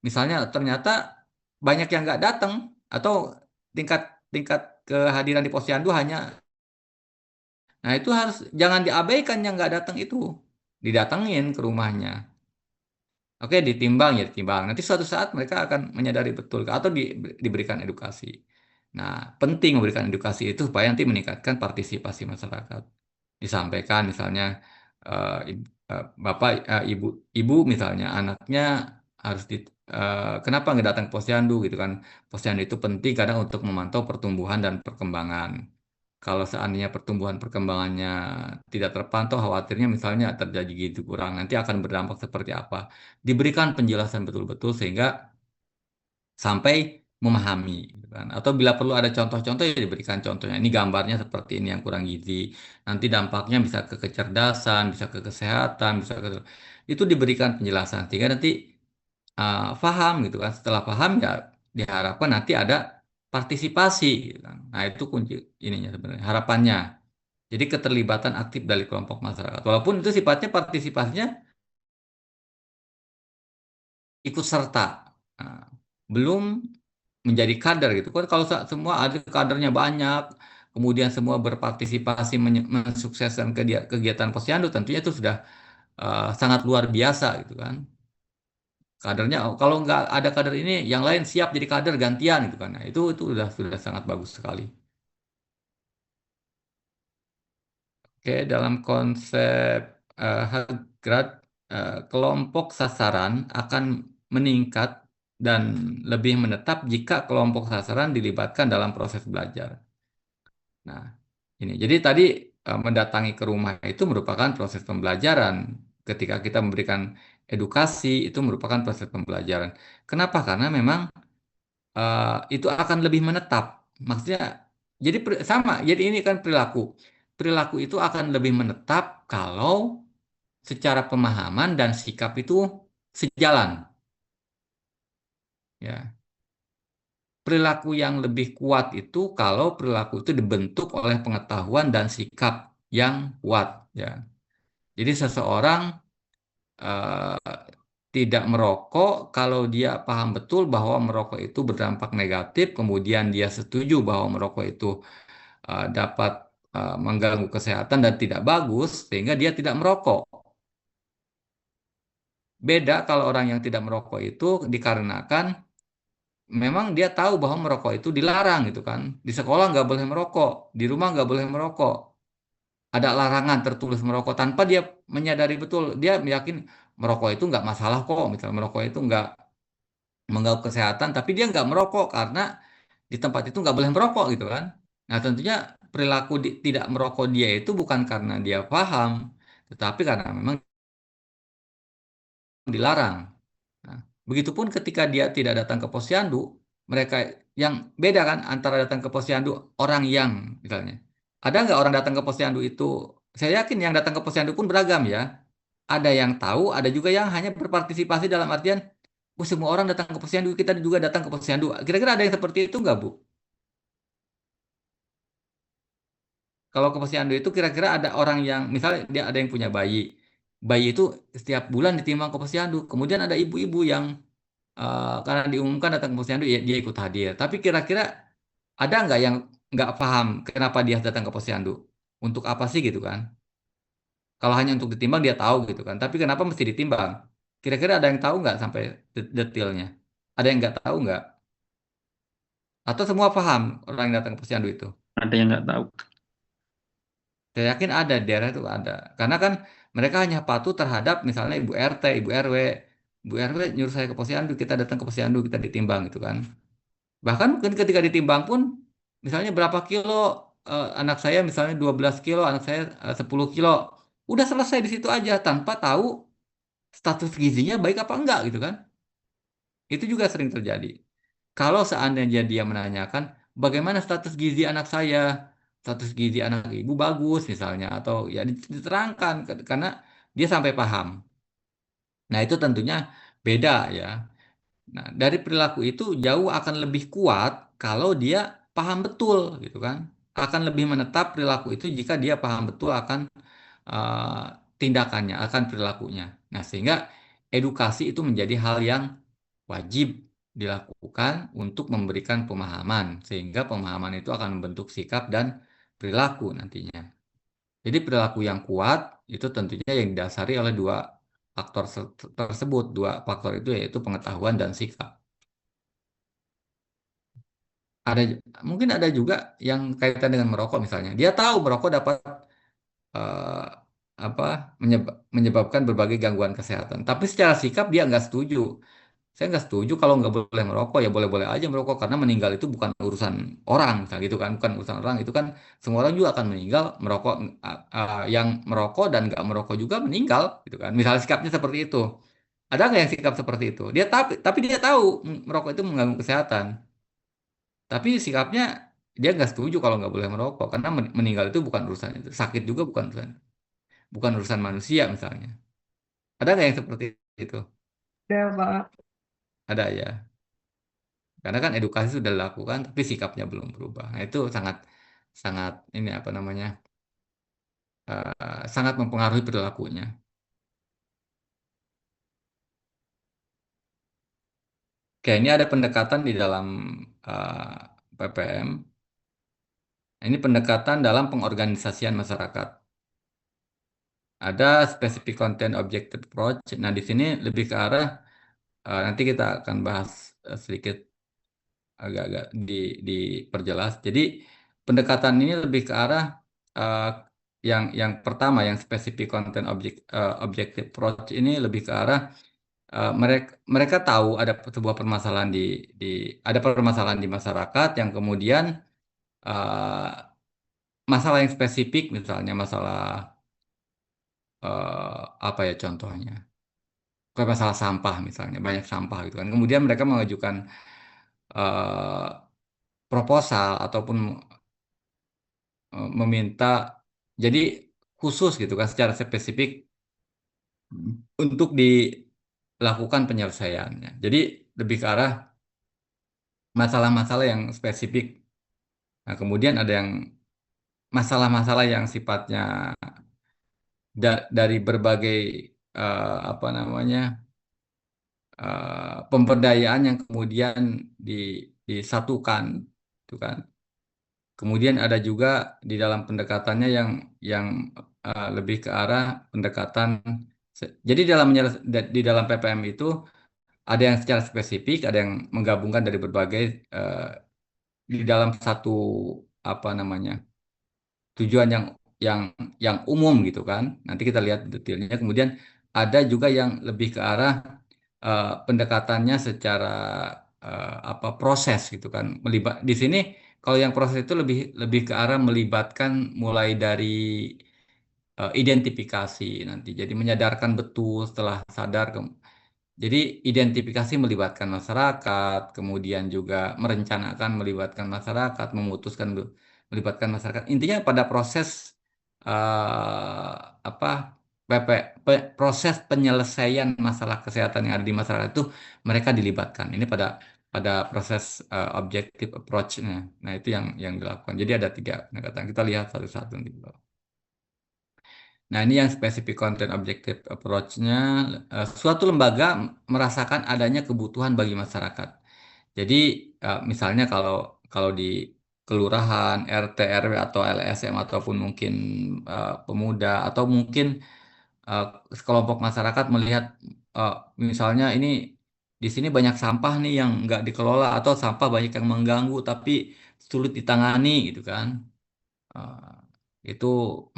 misalnya ternyata banyak yang nggak datang atau tingkat tingkat kehadiran di posyandu hanya, nah itu harus jangan diabaikan yang nggak datang itu, didatengin ke rumahnya. Oke, ditimbang ya ditimbang. Nanti suatu saat mereka akan menyadari betul atau diberikan edukasi. Nah, penting memberikan edukasi itu supaya nanti meningkatkan partisipasi masyarakat. Disampaikan misalnya bapak ibu ibu misalnya anaknya harus kenapa nggak datang ke posyandu gitu kan. Posyandu itu penting kadang untuk memantau pertumbuhan dan perkembangan. Kalau seandainya pertumbuhan perkembangannya tidak terpantau, khawatirnya misalnya terjadi gizi kurang, nanti akan berdampak seperti apa. Diberikan penjelasan betul-betul sehingga sampai memahami gitu kan. Atau bila perlu ada contoh-contoh ya diberikan contohnya. Ini gambarnya seperti ini yang kurang gizi. Nanti dampaknya bisa ke kecerdasan, bisa ke kesehatan, bisa ke itu diberikan penjelasan sehingga nanti paham gitu kan. Setelah paham ya diharapkan nanti ada partisipasi gitu kan. Nah, itu kunci ininya sebenarnya harapannya. Jadi keterlibatan aktif dari kelompok masyarakat. Walaupun itu sifatnya partisipasinya ikut serta. Nah, belum menjadi kader gitu kan kalau semua ada kadernya banyak kemudian semua berpartisipasi mensukseskan kegiatan posyandu tentunya itu sudah sangat luar biasa gitu kan kadernya kalau nggak ada kader ini yang lain siap jadi kader gantian gitu kan nah, itu sudah sangat bagus sekali. Oke dalam konsep Hargrad kelompok sasaran akan meningkat dan lebih menetap jika kelompok sasaran dilibatkan dalam proses belajar. Nah, ini. Jadi tadi mendatangi ke rumah itu merupakan proses pembelajaran. Ketika kita memberikan edukasi itu merupakan proses pembelajaran. Kenapa? Karena memang itu akan lebih menetap. Maksudnya, jadi sama. Jadi ini kan perilaku. Perilaku itu akan lebih menetap kalau secara pemahaman dan sikap itu sejalan. Ya, perilaku yang lebih kuat itu kalau perilaku itu dibentuk oleh pengetahuan dan sikap yang kuat. Ya, jadi seseorang eh, tidak merokok kalau dia paham betul bahwa merokok itu berdampak negatif, kemudian dia setuju bahwa merokok itu dapat mengganggu kesehatan dan tidak bagus, sehingga dia tidak merokok. Beda kalau orang yang tidak merokok itu dikarenakan memang dia tahu bahwa merokok itu dilarang gitu kan. Di sekolah nggak boleh merokok, di rumah nggak boleh merokok. Ada larangan tertulis merokok tanpa dia menyadari betul. Dia yakin merokok itu nggak masalah kok. Misalnya merokok itu nggak mengganggu kesehatan, tapi dia nggak merokok karena di tempat itu nggak boleh merokok gitu kan. Nah tentunya perilaku tidak merokok dia itu bukan karena dia paham, tetapi karena memang dilarang. Nah, begitupun ketika dia tidak datang ke posyandu, mereka yang beda kan antara datang ke posyandu orang yang misalnya. Ada nggak orang datang ke posyandu itu? Saya yakin yang datang ke posyandu pun beragam ya. Ada yang tahu, ada juga yang hanya berpartisipasi dalam artian, oh semua orang datang ke posyandu, kita juga datang ke posyandu. Kira-kira ada yang seperti itu nggak, Bu? Kalau ke posyandu itu kira-kira ada orang yang, misalnya dia ada yang punya bayi. Bayi itu setiap bulan ditimbang ke posyandu. Kemudian ada ibu-ibu yang karena diumumkan datang ke posyandu, ya dia ikut hadir. Tapi kira-kira ada nggak yang nggak paham kenapa dia datang ke posyandu? Untuk apa sih gitu kan? Kalau hanya untuk ditimbang dia tahu gitu kan. Tapi kenapa mesti ditimbang? Kira-kira ada yang tahu nggak sampai detailnya? Ada yang nggak tahu nggak? Atau semua paham orang yang datang ke posyandu itu? Ada yang nggak tahu. Saya yakin ada di daerah itu ada. Karena kan mereka hanya patuh terhadap misalnya ibu RT, ibu RW. Ibu RW nyuruh saya ke posyandu, kita datang ke posyandu, kita ditimbang gitu kan. Bahkan mungkin ketika ditimbang pun misalnya berapa kilo anak saya misalnya 12 kilo, anak saya 10 kilo. Udah selesai di situ aja tanpa tahu status gizinya baik apa enggak gitu kan. Itu juga sering terjadi. Kalau seandainya dia menanyakan bagaimana status gizi anak saya, status gizi anak ibu bagus misalnya, atau ya diterangkan karena dia sampai paham. Nah itu tentunya beda ya. Nah dari perilaku itu jauh akan lebih kuat kalau dia paham betul gitu kan. Akan lebih menetap perilaku itu jika dia paham betul akan eh, tindakannya, akan perilakunya. Nah sehingga edukasi itu menjadi hal yang wajib dilakukan untuk memberikan pemahaman, sehingga pemahaman itu akan membentuk sikap dan perilaku nantinya. Jadi perilaku yang kuat itu tentunya yang didasari oleh dua faktor tersebut. Dua faktor itu yaitu pengetahuan dan sikap. Ada mungkin ada juga yang kaitan dengan merokok misalnya. Dia tahu merokok dapat eh, apa menyebabkan berbagai gangguan kesehatan. Tapi secara sikap dia nggak setuju. Saya nggak setuju kalau nggak boleh merokok, ya boleh-boleh aja merokok karena meninggal itu bukan urusan orang, misalnya gitu kan, bukan urusan orang itu kan semua orang juga akan meninggal merokok, yang merokok dan nggak merokok juga meninggal, gitu kan. Misalnya sikapnya seperti itu, ada nggak yang sikap seperti itu? Dia tapi dia tahu merokok itu mengganggu kesehatan, tapi sikapnya dia nggak setuju kalau nggak boleh merokok karena meninggal itu bukan urusan itu, sakit juga bukan urusan manusia misalnya. Ada nggak yang seperti itu? Ya, Pak. Ada ya. Karena kan edukasi sudah dilakukan, tapi sikapnya belum berubah. Nah, itu sangat sangat ini apa namanya sangat mempengaruhi perilakunya. Oke, ini ada pendekatan di dalam PPM. Ini pendekatan dalam pengorganisasian masyarakat. Ada specific content objective approach. Nah, di sini lebih ke arah nanti kita akan bahas sedikit agak-agak diperjelas. Jadi pendekatan ini lebih ke arah eh, yang pertama yang spesifik content objective approach ini lebih ke arah mereka mereka tahu ada sebuah permasalahan di ada permasalahan di masyarakat yang kemudian eh, masalah yang spesifik, misalnya masalah apa ya contohnya, kayak masalah sampah misalnya, banyak sampah gitu kan. Kemudian mereka mengajukan eh, proposal ataupun meminta jadi khusus gitu kan secara spesifik untuk dilakukan penyelesaiannya. Jadi lebih ke arah masalah-masalah yang spesifik. Nah, kemudian ada yang masalah-masalah yang sifatnya dari berbagai apa namanya pemberdayaan yang kemudian disatukan, itu kan. Kemudian ada juga di dalam pendekatannya yang lebih ke arah pendekatan. Jadi di dalam PPM itu ada yang secara spesifik, ada yang menggabungkan dari berbagai eh, di dalam satu apa namanya tujuan yang yang umum gitu kan. Nanti kita lihat detailnya. Kemudian ada juga yang lebih ke arah pendekatannya secara apa proses gitu kan. Di sini kalau yang proses itu lebih lebih ke arah melibatkan mulai dari identifikasi nanti. Jadi menyadarkan betul setelah sadar. Jadi identifikasi melibatkan masyarakat, kemudian juga merencanakan melibatkan masyarakat, memutuskan melibatkan masyarakat. Intinya pada proses eh, apa proses penyelesaian masalah kesehatan yang ada di masyarakat itu mereka dilibatkan. Ini pada pada proses objective approach-nya. Nah, itu yang dilakukan. Jadi ada tiga pendekatan. Kita lihat satu-satu nanti. Nah, ini yang spesifik content objective approach-nya. Suatu lembaga merasakan adanya kebutuhan bagi masyarakat. Jadi, misalnya kalau kalau di kelurahan, RT, RW atau LSM ataupun mungkin pemuda atau mungkin eh, sekelompok masyarakat melihat eh, misalnya ini di sini banyak sampah nih yang nggak dikelola atau sampah banyak yang mengganggu tapi sulit ditangani gitu kan. Itu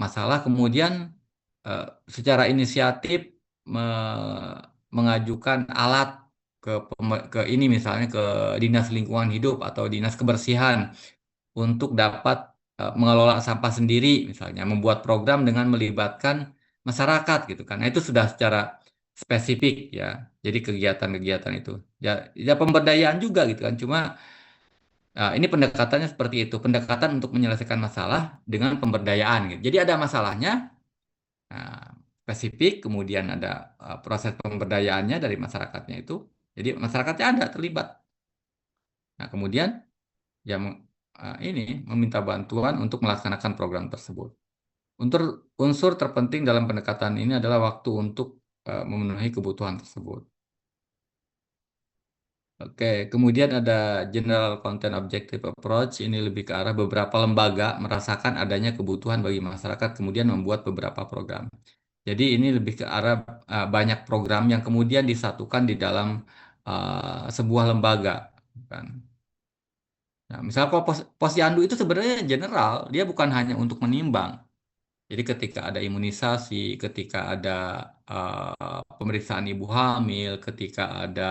masalah kemudian eh, secara inisiatif mengajukan alat ke ini misalnya ke Dinas Lingkungan Hidup atau Dinas Kebersihan untuk dapat mengelola sampah sendiri misalnya membuat program dengan melibatkan masyarakat gitu kan. Nah, itu sudah secara spesifik ya. Jadi kegiatan-kegiatan itu ya, ya pemberdayaan juga gitu kan. Cuma ini pendekatannya seperti itu, pendekatan untuk menyelesaikan masalah dengan pemberdayaan gitu. Jadi ada masalahnya, nah, spesifik, kemudian ada proses pemberdayaannya dari masyarakatnya itu. Jadi masyarakatnya ada terlibat. Nah, kemudian yang ini meminta bantuan untuk melaksanakan program tersebut. Untuk unsur terpenting dalam pendekatan ini adalah waktu untuk memenuhi kebutuhan tersebut. Oke, kemudian ada General Content Objective Approach. Ini lebih ke arah beberapa lembaga merasakan adanya kebutuhan bagi masyarakat, kemudian membuat beberapa program. Jadi ini lebih ke arah banyak program yang kemudian disatukan di dalam sebuah lembaga, kan. Nah, misal kalau posyandu itu sebenarnya general, dia bukan hanya untuk menimbang. Jadi ketika ada imunisasi, ketika ada pemeriksaan ibu hamil, ketika ada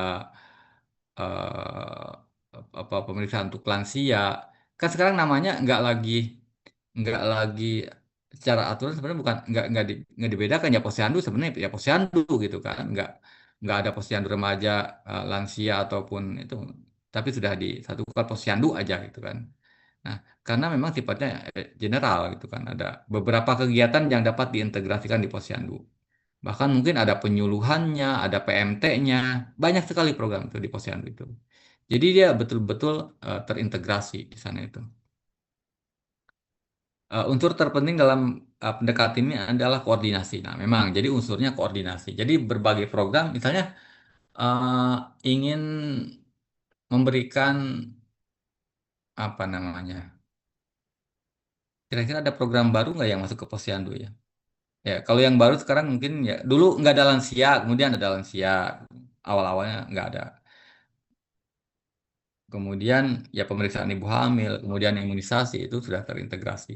eh, apa pemeriksaan untuk lansia, kan sekarang namanya nggak lagi secara aturan sebenarnya bukan nggak dibedakan ya posyandu sebenarnya ya posyandu gitu kan nggak ada posyandu remaja lansia ataupun itu tapi sudah disatukan posyandu aja gitu kan. Nah, karena memang sifatnya general gitu kan, ada beberapa kegiatan yang dapat diintegrasikan di posyandu. Bahkan mungkin ada penyuluhannya, ada PMT-nya, banyak sekali program itu di posyandu itu. Jadi dia betul-betul terintegrasi di sana itu. Unsur terpenting dalam pendekatan ini adalah koordinasi. Nah, memang jadi unsurnya koordinasi. Jadi berbagai program, misalnya eh, ingin memberikan apa namanya, kira-kira ada program baru nggak yang masuk ke posyandu ya? Ya, kalau yang baru sekarang mungkin ya dulu nggak ada lansia, kemudian ada lansia, awal-awalnya nggak ada. Kemudian ya pemeriksaan ibu hamil, kemudian imunisasi itu sudah terintegrasi.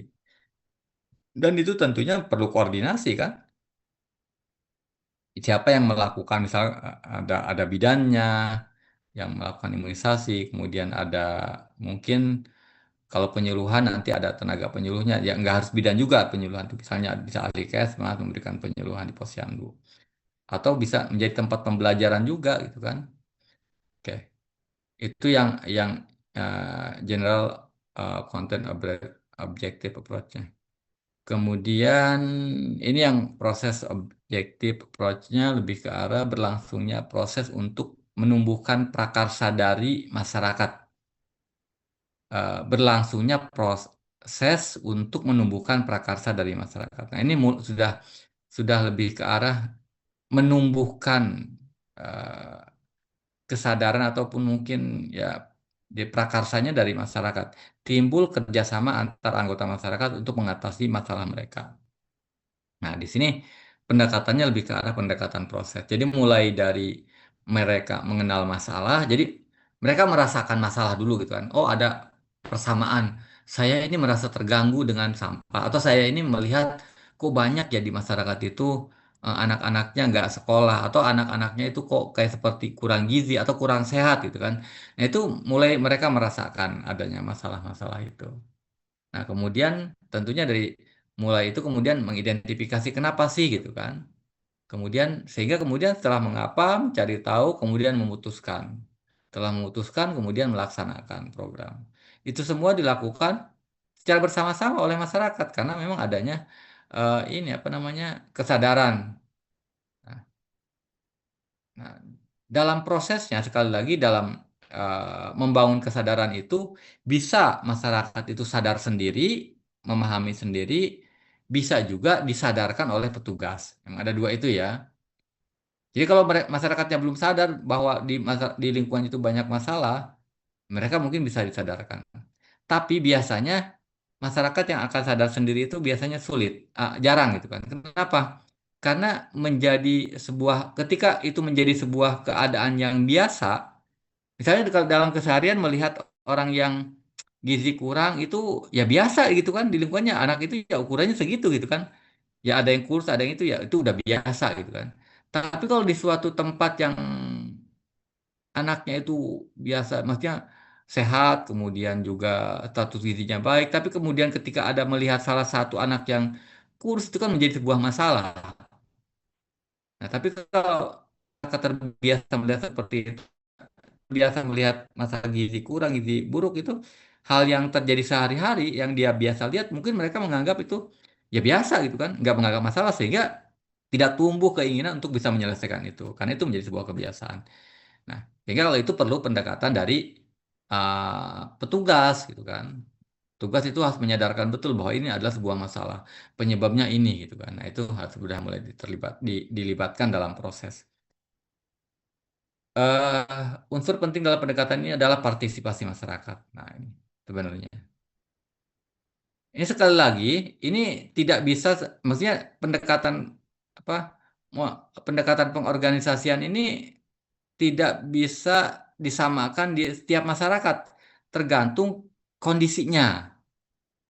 Dan itu tentunya perlu koordinasi kan? siapa yang melakukan, misal ada bidannya yang melakukan imunisasi, kemudian ada mungkin kalau penyuluhan nanti ada tenaga penyuluhnya, ya nggak harus bidan juga penyuluhan itu, misalnya bisa ahli kesmas memberikan penyuluhan di posyandu, atau bisa menjadi tempat pembelajaran juga gitu kan. Oke, itu yang general content objective approach-nya. Kemudian ini yang proses objektif approach-nya lebih ke arah berlangsungnya proses untuk menumbuhkan prakarsa dari masyarakat. Berlangsungnya proses untuk menumbuhkan prakarsa dari masyarakat. Nah, ini sudah lebih ke arah menumbuhkan eh, kesadaran ataupun mungkin ya di prakarsanya dari masyarakat. Timbul kerjasama antar anggota masyarakat untuk mengatasi masalah mereka. Nah, di sini pendekatannya lebih ke arah pendekatan proses. Jadi mulai dari mereka mengenal masalah, jadi mereka merasakan masalah dulu gitu kan. Oh, ada persamaan. Saya ini merasa terganggu dengan sampah, atau saya ini melihat kok banyak ya di masyarakat itu anak-anaknya nggak sekolah, atau anak-anaknya itu kok kayak seperti kurang gizi atau kurang sehat gitu kan. Nah, itu mulai mereka merasakan adanya masalah-masalah itu. Nah, kemudian tentunya dari mulai itu kemudian mengidentifikasi kenapa sih gitu kan. Kemudian sehingga kemudian setelah mengapa mencari tahu kemudian memutuskan. Setelah memutuskan kemudian melaksanakan program. Itu semua dilakukan secara bersama-sama oleh masyarakat karena memang adanya ini apa namanya kesadaran. Nah, nah, dalam prosesnya sekali lagi dalam membangun kesadaran itu bisa masyarakat itu sadar sendiri, memahami sendiri, bisa juga disadarkan oleh petugas. Yang ada dua itu ya. Jadi kalau masyarakatnya belum sadar bahwa di lingkungan itu banyak masalah, mereka mungkin bisa disadarkan. Tapi biasanya masyarakat yang akan sadar sendiri itu biasanya sulit, jarang gitu kan. Kenapa? Karena ketika itu menjadi sebuah keadaan yang biasa, misalnya kalau dalam keseharian melihat orang yang gizi kurang itu ya biasa gitu kan di lingkungannya anak itu ya ukurannya segitu gitu kan. Ya ada yang kurus, ada yang itu udah biasa gitu kan. Tapi kalau di suatu tempat yang anaknya itu biasa, maksudnya sehat, kemudian juga status gizinya baik, tapi kemudian ketika ada melihat salah satu anak yang kurus itu kan menjadi sebuah masalah. Nah, tapi kalau masyarakat terbiasa melihat seperti itu, biasa melihat masalah gizi kurang, gizi buruk itu hal yang terjadi sehari-hari yang dia biasa lihat, mungkin mereka menganggap itu ya biasa gitu kan, nggak menganggap masalah sehingga tidak tumbuh keinginan untuk bisa menyelesaikan itu, karena itu menjadi sebuah kebiasaan. Nah, sehingga kalau itu perlu pendekatan dari petugas gitu kan. Tugas itu harus menyadarkan betul bahwa ini adalah sebuah masalah, penyebabnya ini gitu kan. Nah, itu harus sudah mulai dilibatkan dalam proses. Unsur penting dalam pendekatan ini adalah partisipasi masyarakat. Nah, ini sebenarnya. Ini sekali lagi, ini tidak bisa, maksudnya pendekatan apa, pendekatan pengorganisasian ini tidak bisa disamakan di setiap masyarakat, tergantung kondisinya.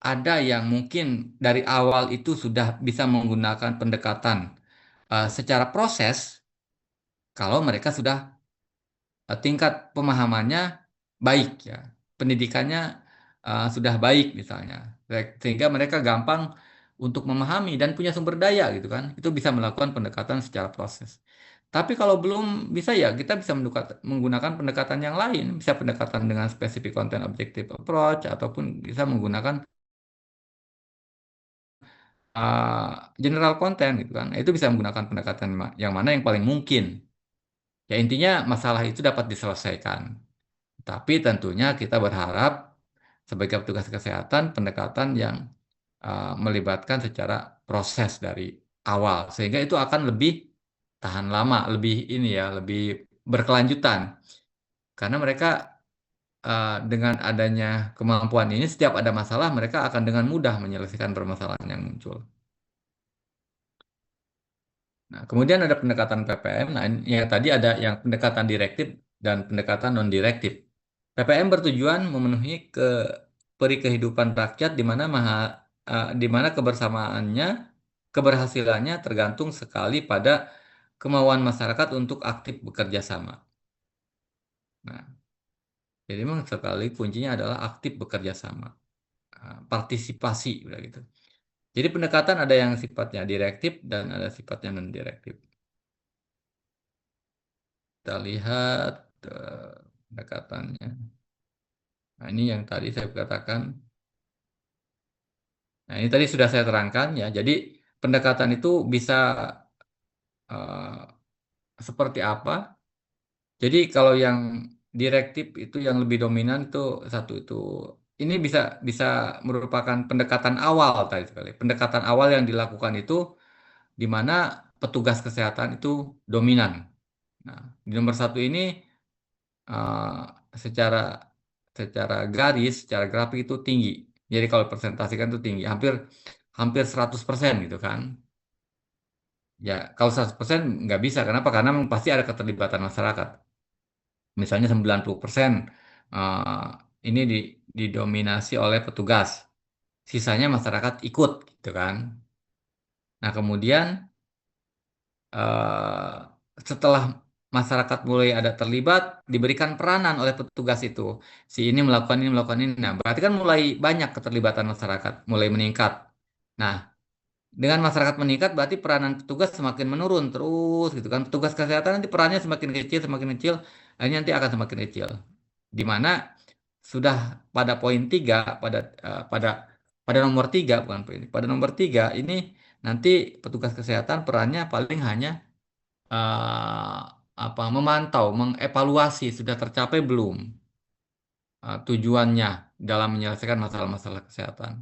Ada yang mungkin dari awal itu sudah bisa menggunakan pendekatan secara proses, kalau mereka sudah tingkat pemahamannya baik ya, pendidikannya sudah baik misalnya, sehingga mereka gampang untuk memahami dan punya sumber daya gitu kan, itu bisa melakukan pendekatan secara proses. Tapi kalau belum bisa ya kita bisa menggunakan pendekatan yang lain, bisa pendekatan dengan specific content objective approach ataupun bisa menggunakan general content gitu kan. Nah, itu bisa menggunakan pendekatan yang mana yang paling mungkin. Ya intinya masalah itu dapat diselesaikan. Tapi tentunya kita berharap sebagai petugas kesehatan pendekatan yang melibatkan secara proses dari awal sehingga itu akan lebih tahan lama, lebih ini ya, lebih berkelanjutan. Karena mereka dengan adanya kemampuan ini setiap ada masalah mereka akan dengan mudah menyelesaikan permasalahan yang muncul. Nah, kemudian ada pendekatan PPM. Nah, ini ya tadi ada yang pendekatan direktif dan pendekatan non-direktif. PPM bertujuan memenuhi peri kehidupan rakyat di mana kebersamaannya, keberhasilannya tergantung sekali pada kemauan masyarakat untuk aktif bekerja sama. Nah, jadi memang sekali kuncinya adalah aktif bekerja sama, partisipasi, udah gitu. Jadi pendekatan ada yang sifatnya direktif dan ada sifatnya non direktif. Kita lihat pendekatannya. Nah, ini yang tadi saya katakan. Nah, ini tadi sudah saya terangkan ya. Jadi pendekatan itu bisa eh, seperti apa? Jadi kalau yang direktif itu yang lebih dominan itu satu itu. Ini bisa bisa merupakan pendekatan awal tadi sekali. Pendekatan awal yang dilakukan itu di mana petugas kesehatan itu dominan. Nah, di nomor satu ini eh, secara secara garis, secara grafik itu tinggi. Jadi kalau presentasikan itu tinggi, hampir hampir 100% gitu kan. Ya, kalau 100% nggak bisa. Kenapa? Karena memang pasti ada keterlibatan masyarakat. Misalnya 90% eh, ini didominasi oleh petugas. Sisanya masyarakat ikut gitu kan. Nah, kemudian eh, setelah masyarakat mulai ada terlibat, diberikan peranan oleh petugas itu. Si ini melakukan ini. Nah, berarti kan mulai banyak keterlibatan masyarakat, mulai meningkat. Nah, dengan masyarakat meningkat, berarti peranan petugas semakin menurun terus gitu kan. Petugas kesehatan nanti perannya semakin kecil, akhirnya nanti akan semakin kecil. Di mana sudah pada poin 3, pada pada nomor 3 bukan poin, pada nomor 3 ini nanti petugas kesehatan perannya paling hanya eh, memantau, mengevaluasi sudah tercapai belum tujuannya dalam menyelesaikan masalah-masalah kesehatan.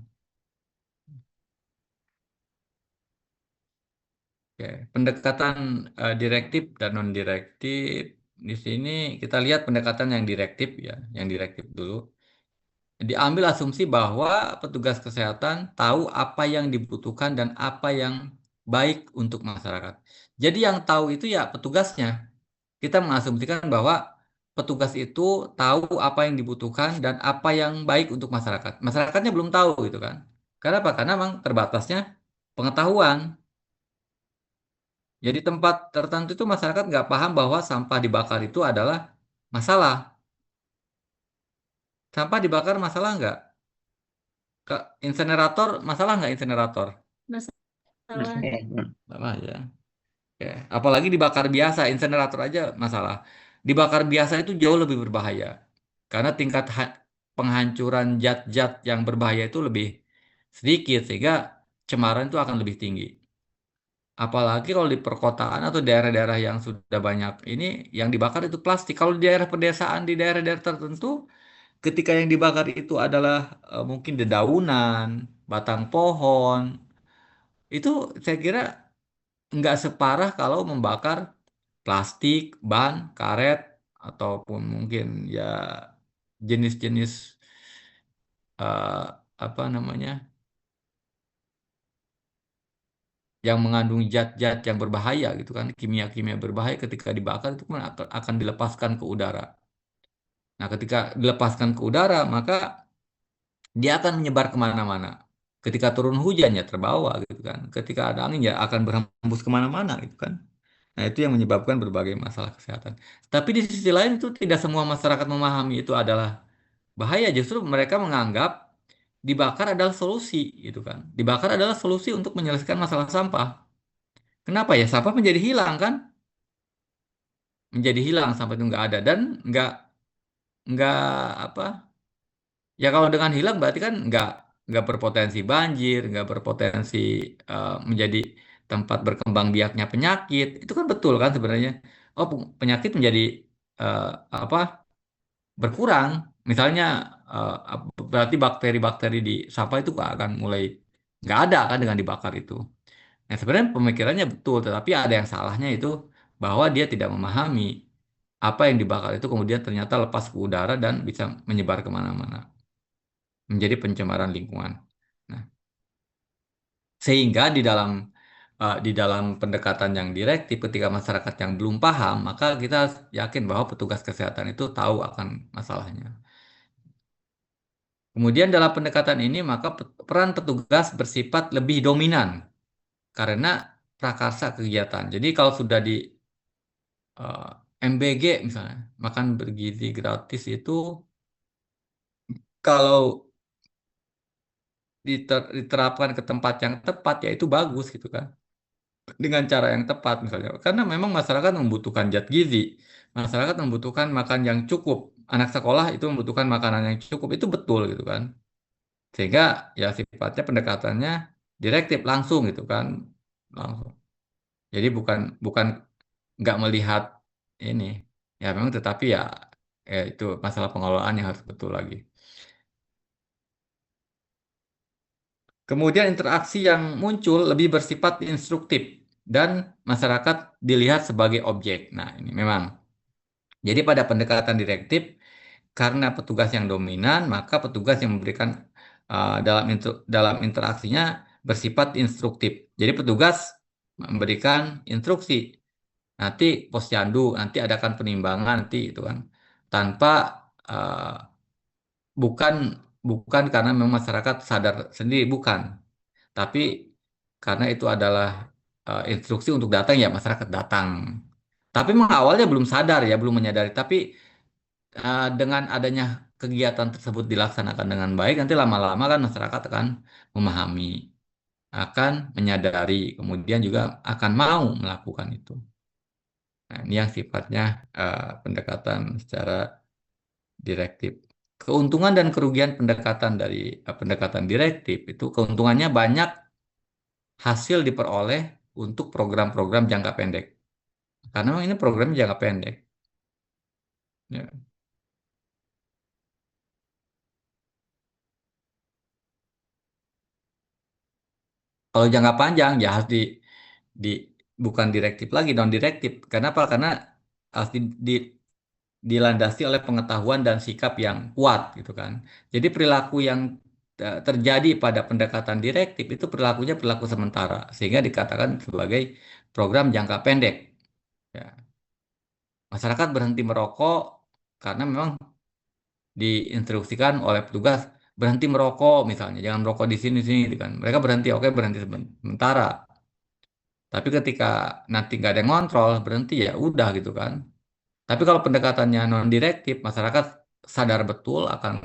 Oke, pendekatan direktif dan non direktif di sini kita lihat pendekatan yang direktif ya, yang direktif dulu. Diambil asumsi bahwa petugas kesehatan tahu apa yang dibutuhkan dan apa yang baik untuk masyarakat. Jadi yang tahu itu ya petugasnya. Kita mengasumsikan bahwa petugas itu tahu apa yang dibutuhkan dan apa yang baik untuk masyarakat. Masyarakatnya belum tahu gitu kan. Karena apa? Karena memang terbatasnya pengetahuan. Jadi tempat tertentu itu masyarakat nggak paham bahwa sampah dibakar itu adalah masalah. Sampah dibakar masalah nggak? Ke insenerator masalah nggak insenerator? Masalah. Masalah ya. Oke. Apalagi dibakar biasa, insenerator aja masalah. Dibakar biasa itu jauh lebih berbahaya. Karena tingkat penghancuran zat-zat yang berbahaya itu lebih sedikit, sehingga cemaran itu akan lebih tinggi. Apalagi kalau di perkotaan atau daerah-daerah yang sudah banyak ini, yang dibakar itu plastik. Kalau di daerah pedesaan, di daerah-daerah tertentu, ketika yang dibakar itu adalah mungkin dedaunan, batang pohon, itu saya kira nggak separah kalau membakar plastik, ban, karet, ataupun mungkin ya jenis-jenis eh, apa namanya yang mengandung zat-zat yang berbahaya gitu kan, kimia-kimia berbahaya ketika dibakar itu kan akan dilepaskan ke udara. Nah, ketika dilepaskan ke udara, maka dia akan menyebar kemana-mana. Ketika turun hujan ya terbawa gitu kan. Ketika ada angin ya akan berhembus kemana-mana gitu kan. Nah, itu yang menyebabkan berbagai masalah kesehatan. Tapi di sisi lain itu tidak semua masyarakat memahami itu adalah bahaya. Justru mereka menganggap dibakar adalah solusi, gitu kan. Dibakar adalah solusi untuk menyelesaikan masalah sampah. Kenapa ya? Sampah menjadi hilang kan? Menjadi hilang sampah itu nggak ada dan nggak apa? Ya kalau dengan hilang berarti kan nggak berpotensi banjir, nggak berpotensi menjadi tempat berkembang biaknya penyakit. Itu kan betul kan sebenarnya. Oh, penyakit menjadi eh, apa? Berkurang. Misalnya berarti bakteri-bakteri di sampah itu akan mulai nggak ada kan dengan dibakar itu. Nah, sebenarnya pemikirannya betul, tetapi ada yang salahnya itu bahwa dia tidak memahami apa yang dibakar itu kemudian ternyata lepas ke udara dan bisa menyebar kemana-mana, menjadi pencemaran lingkungan. Nah, sehingga di dalam pendekatan yang direktif ketika masyarakat yang belum paham, maka kita yakin bahwa petugas kesehatan itu tahu akan masalahnya. Kemudian dalam pendekatan ini maka peran petugas bersifat lebih dominan karena prakarsa kegiatan. Jadi kalau sudah di eh, MBG misalnya, makan bergizi gratis itu kalau diterapkan ke tempat yang tepat ya itu bagus gitu kan. Dengan cara yang tepat misalnya. Karena memang masyarakat membutuhkan zat gizi. Masyarakat membutuhkan makan yang cukup. Anak sekolah itu membutuhkan makanan yang cukup. Itu betul gitu kan. Sehingga ya sifatnya pendekatannya direktif langsung gitu kan. Langsung. Jadi bukan bukan nggak melihat ini. Ya memang tetapi ya itu masalah pengelolaan yang harus betul lagi. Kemudian interaksi yang muncul lebih bersifat instruktif dan masyarakat dilihat sebagai objek. Nah, ini memang. Jadi pada pendekatan direktif, karena petugas yang dominan, maka petugas yang memberikan dalam interaksinya bersifat instruktif. Jadi petugas memberikan instruksi, nanti posyandu, nanti adakan penimbangan, nanti itu kan, tanpa uh, bukan bukan karena memang masyarakat sadar sendiri, bukan. Tapi karena itu adalah instruksi untuk datang ya masyarakat datang. Tapi memang awalnya belum sadar ya, belum menyadari. Tapi dengan adanya kegiatan tersebut dilaksanakan dengan baik, nanti lama-lama kan masyarakat akan memahami, akan menyadari, kemudian juga akan mau melakukan itu. Nah, ini yang sifatnya pendekatan secara direktif. Keuntungan dan kerugian pendekatan dari pendekatan direktif itu keuntungannya banyak hasil diperoleh untuk program-program jangka pendek. Karena memang ini program jangka pendek. Ya. Kalau jangka panjang ya harus di bukan direktif lagi, non direktif. Kenapa? Karena harus dilandasi oleh pengetahuan dan sikap yang kuat gitu kan. Jadi perilaku yang terjadi pada pendekatan direktif itu perilakunya perilaku sementara sehingga dikatakan sebagai program jangka pendek. Ya. Masyarakat berhenti merokok karena memang diinstruksikan oleh petugas berhenti merokok misalnya, jangan merokok di sini sini gitu kan. Mereka berhenti, oke berhenti sementara. Tapi ketika nanti nggak ada yang ngontrol, berhenti ya udah gitu kan. Tapi kalau pendekatannya non direktif, masyarakat sadar betul akan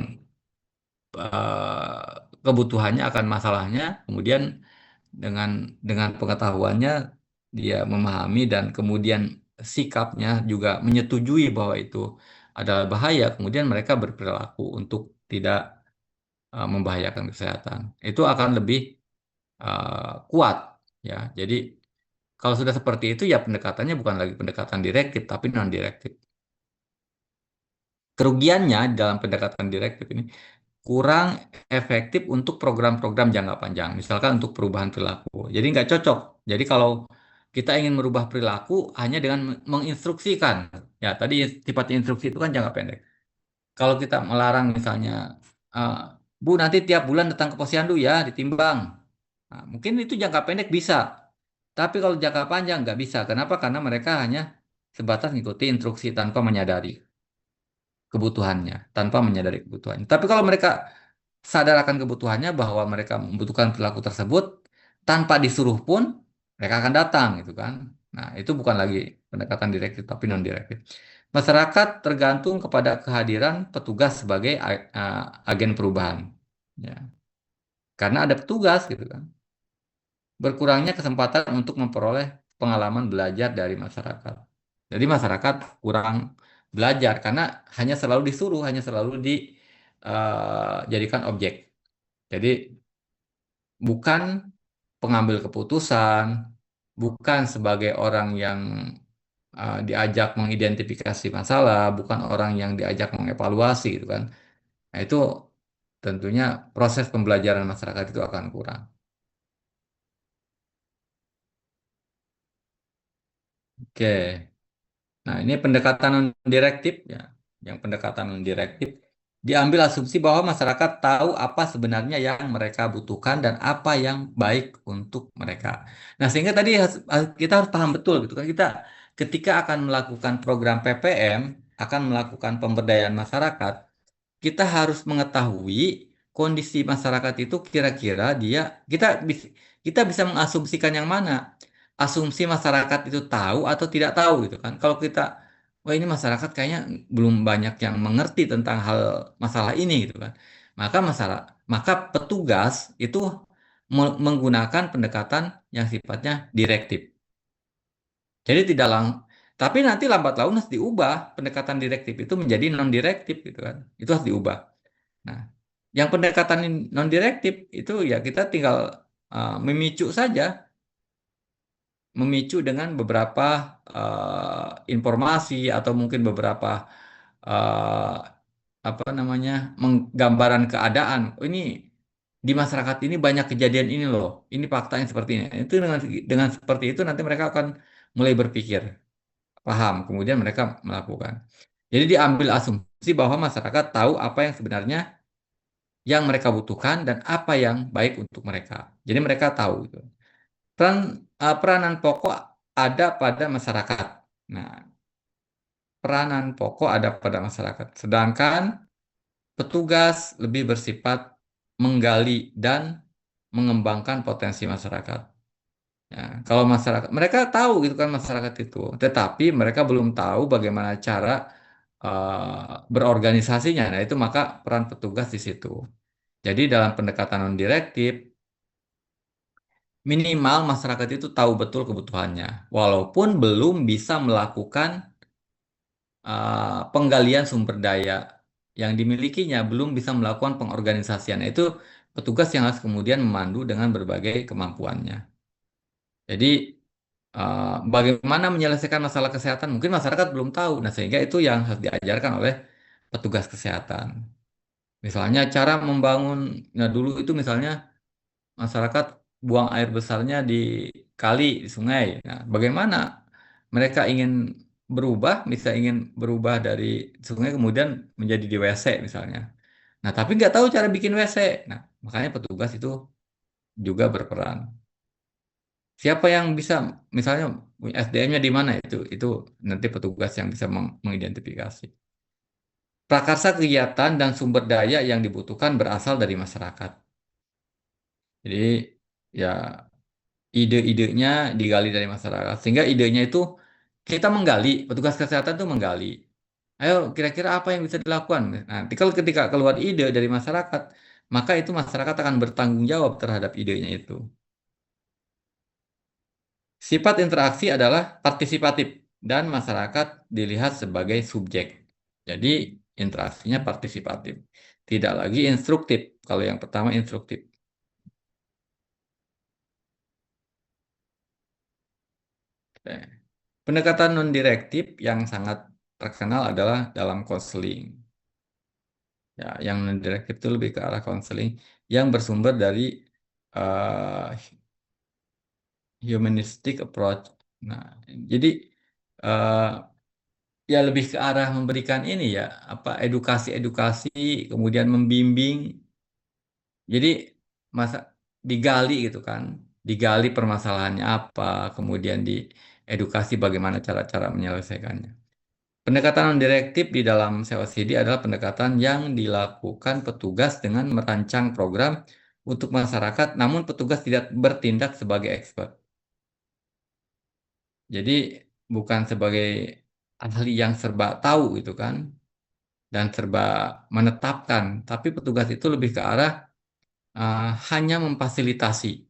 kebutuhannya, akan masalahnya, kemudian dengan pengetahuannya dia memahami dan kemudian sikapnya juga menyetujui bahwa itu adalah bahaya, kemudian mereka berperilaku untuk tidak membahayakan kesehatan. Itu akan lebih kuat ya. Jadi kalau sudah seperti itu ya pendekatannya bukan lagi pendekatan direktif tapi non direktif. Kerugiannya dalam pendekatan direktif ini kurang efektif untuk program-program jangka panjang, misalkan untuk perubahan perilaku. Jadi nggak cocok. Jadi kalau kita ingin merubah perilaku hanya dengan menginstruksikan, ya tadi sifat instruksi itu kan jangka pendek. Kalau kita melarang misalnya, eh, Bu nanti tiap bulan datang ke posyandu ya ditimbang. Nah, mungkin itu jangka pendek bisa, tapi kalau jangka panjang nggak bisa. Kenapa? Karena mereka hanya sebatas mengikuti instruksi tanpa menyadari kebutuhannya, tanpa menyadari kebutuhannya. Tapi kalau mereka sadar akan kebutuhannya bahwa mereka membutuhkan perilaku tersebut, tanpa disuruh pun mereka akan datang gitu kan. Nah, itu bukan lagi pendekatan direktif tapi non direktif. Masyarakat tergantung kepada kehadiran petugas sebagai agen perubahan. Ya. Karena ada petugas gitu kan. Berkurangnya kesempatan untuk memperoleh pengalaman belajar dari masyarakat. Jadi masyarakat kurang belajar karena hanya selalu disuruh, hanya selalu dijadikan objek. Jadi bukan pengambil keputusan, bukan sebagai orang yang diajak mengidentifikasi masalah, bukan orang yang diajak mengevaluasi gitu kan. Nah, itu tentunya proses pembelajaran masyarakat itu akan kurang. Oke. Nah, ini pendekatan non direktif ya. Yang pendekatan non direktif diambil asumsi bahwa masyarakat tahu apa sebenarnya yang mereka butuhkan dan apa yang baik untuk mereka. Nah, sehingga tadi kita harus paham betul gitu kan kita ketika akan melakukan program PPM, akan melakukan pemberdayaan masyarakat, kita harus mengetahui kondisi masyarakat itu kira-kira kita bisa mengasumsikan yang mana. asumsi masyarakat itu tahu atau tidak tahu gitu kan. Kalau kita, wah ini masyarakat kayaknya belum banyak yang mengerti tentang hal masalah ini gitu kan. Maka petugas itu menggunakan pendekatan yang sifatnya direktif. Jadi tidak tapi nanti lambat laun harus diubah pendekatan direktif itu menjadi non direktif gitu kan. Itu harus diubah. Nah, yang pendekatan non direktif itu ya kita tinggal memicu saja, memicu dengan beberapa informasi atau mungkin beberapa eh, apa namanya gambaran keadaan. Oh, ini di masyarakat ini banyak kejadian ini loh. Ini faktanya seperti ini. Itu dengan seperti itu nanti mereka akan mulai berpikir, paham, kemudian mereka melakukan. Jadi diambil asumsi bahwa masyarakat tahu apa yang sebenarnya yang mereka butuhkan dan apa yang baik untuk mereka. Jadi mereka tahu itu. Peranan pokok ada pada masyarakat. Nah, peranan pokok ada pada masyarakat. Sedangkan petugas lebih bersifat menggali dan mengembangkan potensi masyarakat. Ya, kalau masyarakat, mereka tahu gitu kan masyarakat itu, tetapi mereka belum tahu bagaimana cara berorganisasinya. Nah, itu maka peran petugas di situ. Jadi dalam pendekatan non direktif, minimal masyarakat itu tahu betul kebutuhannya, walaupun belum bisa melakukan penggalian sumber daya yang dimilikinya, belum bisa melakukan pengorganisasian. Itu petugas yang harus kemudian memandu dengan berbagai kemampuannya. Jadi bagaimana menyelesaikan masalah kesehatan mungkin masyarakat belum tahu. Nah, sehingga itu yang harus diajarkan oleh petugas kesehatan. Misalnya cara membangun, nah dulu itu misalnya masyarakat buang air besarnya di kali, di sungai. Nah, bagaimana mereka ingin berubah dari sungai kemudian menjadi di WC misalnya. Nah, tapi nggak tahu cara bikin WC. Nah, makanya petugas itu juga berperan. Siapa yang bisa, misalnya SDM-nya di mana itu nanti petugas yang bisa mengidentifikasi. Prakarsa kegiatan dan sumber daya yang dibutuhkan berasal dari masyarakat. Jadi ya ide-idenya digali dari masyarakat. Sehingga idenya itu kita menggali, petugas kesehatan itu menggali. Ayo kira-kira apa yang bisa dilakukan? Nanti kalau ketika keluar ide dari masyarakat, maka itu masyarakat akan bertanggung jawab terhadap idenya itu. Sifat interaksi adalah partisipatif dan masyarakat dilihat sebagai subjek. Jadi interaksinya partisipatif. Tidak lagi instruktif. Kalau yang pertama instruktif. Oke. Pendekatan non-direktif yang sangat terkenal adalah dalam konseling. Ya, yang non-direktif itu lebih ke arah konseling yang bersumber dari uh, humanistic approach. Nah, jadi uh, ya lebih ke arah memberikan ini ya, apa edukasi-edukasi, kemudian membimbing. Jadi masa digali gitu kan, digali permasalahannya apa, kemudian diedukasi bagaimana cara-cara menyelesaikannya. Pendekatan non-direktif di dalam COCD adalah pendekatan yang dilakukan petugas dengan merancang program untuk masyarakat, namun petugas tidak bertindak sebagai expert. Jadi bukan sebagai ahli yang serba tahu gitu kan, dan serba menetapkan, tapi petugas itu lebih ke arah hanya memfasilitasi.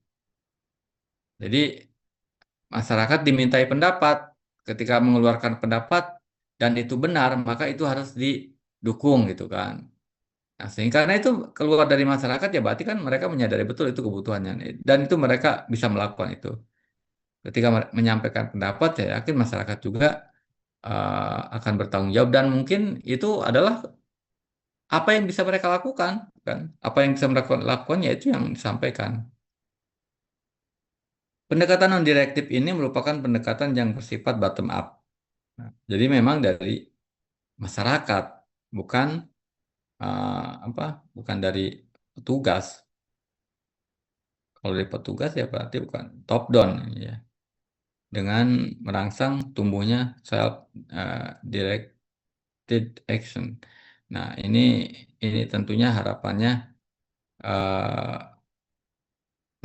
Jadi masyarakat dimintai pendapat, ketika mengeluarkan pendapat dan itu benar, maka itu harus didukung gitu kan. Nah, sehingga karena itu keluar dari masyarakat ya berarti kan mereka menyadari betul itu kebutuhannya dan itu mereka bisa melakukan itu. Ketika menyampaikan pendapat, saya yakin masyarakat juga akan bertanggung jawab dan mungkin itu adalah apa yang bisa mereka lakukan kan. Apa yang bisa mereka lakukan ya itu yang disampaikan. Pendekatan non direktif ini merupakan pendekatan yang bersifat bottom up. Nah, jadi memang dari masyarakat, bukan apa? Bukan dari petugas. Kalau dari petugas ya berarti bukan top down ya. Dengan merangsang tumbuhnya self directed action. Nah, ini tentunya harapannya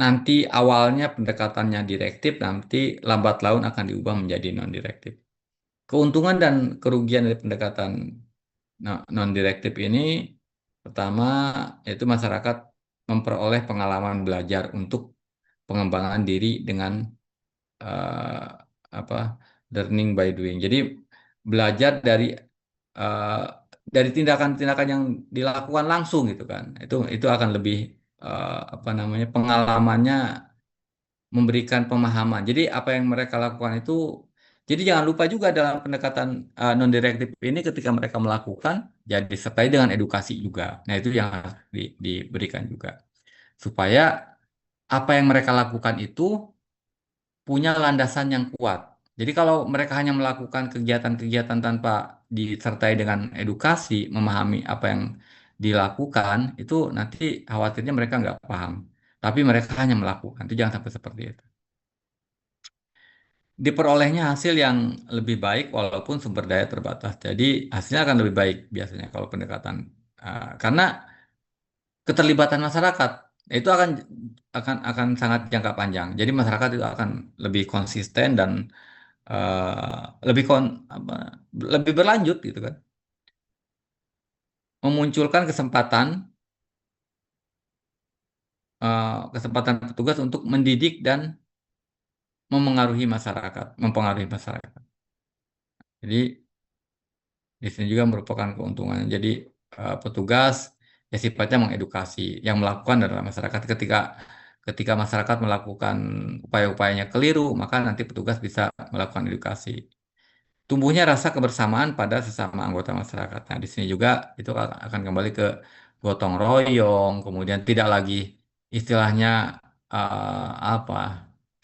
nanti awalnya pendekatannya direktif, nanti lambat laun akan diubah menjadi non direktif. Keuntungan dan kerugian dari pendekatan non direktif ini pertama yaitu masyarakat memperoleh pengalaman belajar untuk pengembangan diri dengan eh, apa learning by doing. Jadi belajar eh, dari tindakan-tindakan yang dilakukan langsung gitu kan. Itu akan lebih apa namanya pengalamannya memberikan pemahaman. Jadi apa yang mereka lakukan itu jadi jangan lupa juga dalam pendekatan non direktif ini ketika mereka melakukan jadi disertai dengan edukasi juga. Nah, itu yang harus diberikan juga supaya apa yang mereka lakukan itu punya landasan yang kuat. Jadi kalau mereka hanya melakukan kegiatan-kegiatan tanpa disertai dengan edukasi, memahami apa yang dilakukan, itu nanti khawatirnya mereka nggak paham. Tapi mereka hanya melakukan, itu jangan sampai seperti itu. Diperolehnya hasil yang lebih baik walaupun sumber daya terbatas. Jadi hasilnya akan lebih baik biasanya kalau pendekatan karena keterlibatan masyarakat itu akan sangat jangka panjang. Jadi masyarakat itu akan lebih konsisten dan lebih lebih berlanjut gitu kan, memunculkan kesempatan petugas untuk mendidik dan mempengaruhi masyarakat. Jadi di sini juga merupakan keuntungan. Jadi petugas ya sifatnya mengedukasi. Yang melakukan adalah masyarakat. Ketika masyarakat melakukan upaya-upayanya keliru, maka nanti petugas bisa melakukan edukasi. Tumbuhnya rasa kebersamaan pada sesama anggota masyarakat. Nah, di sini juga itu akan kembali ke gotong royong, kemudian tidak lagi istilahnya apa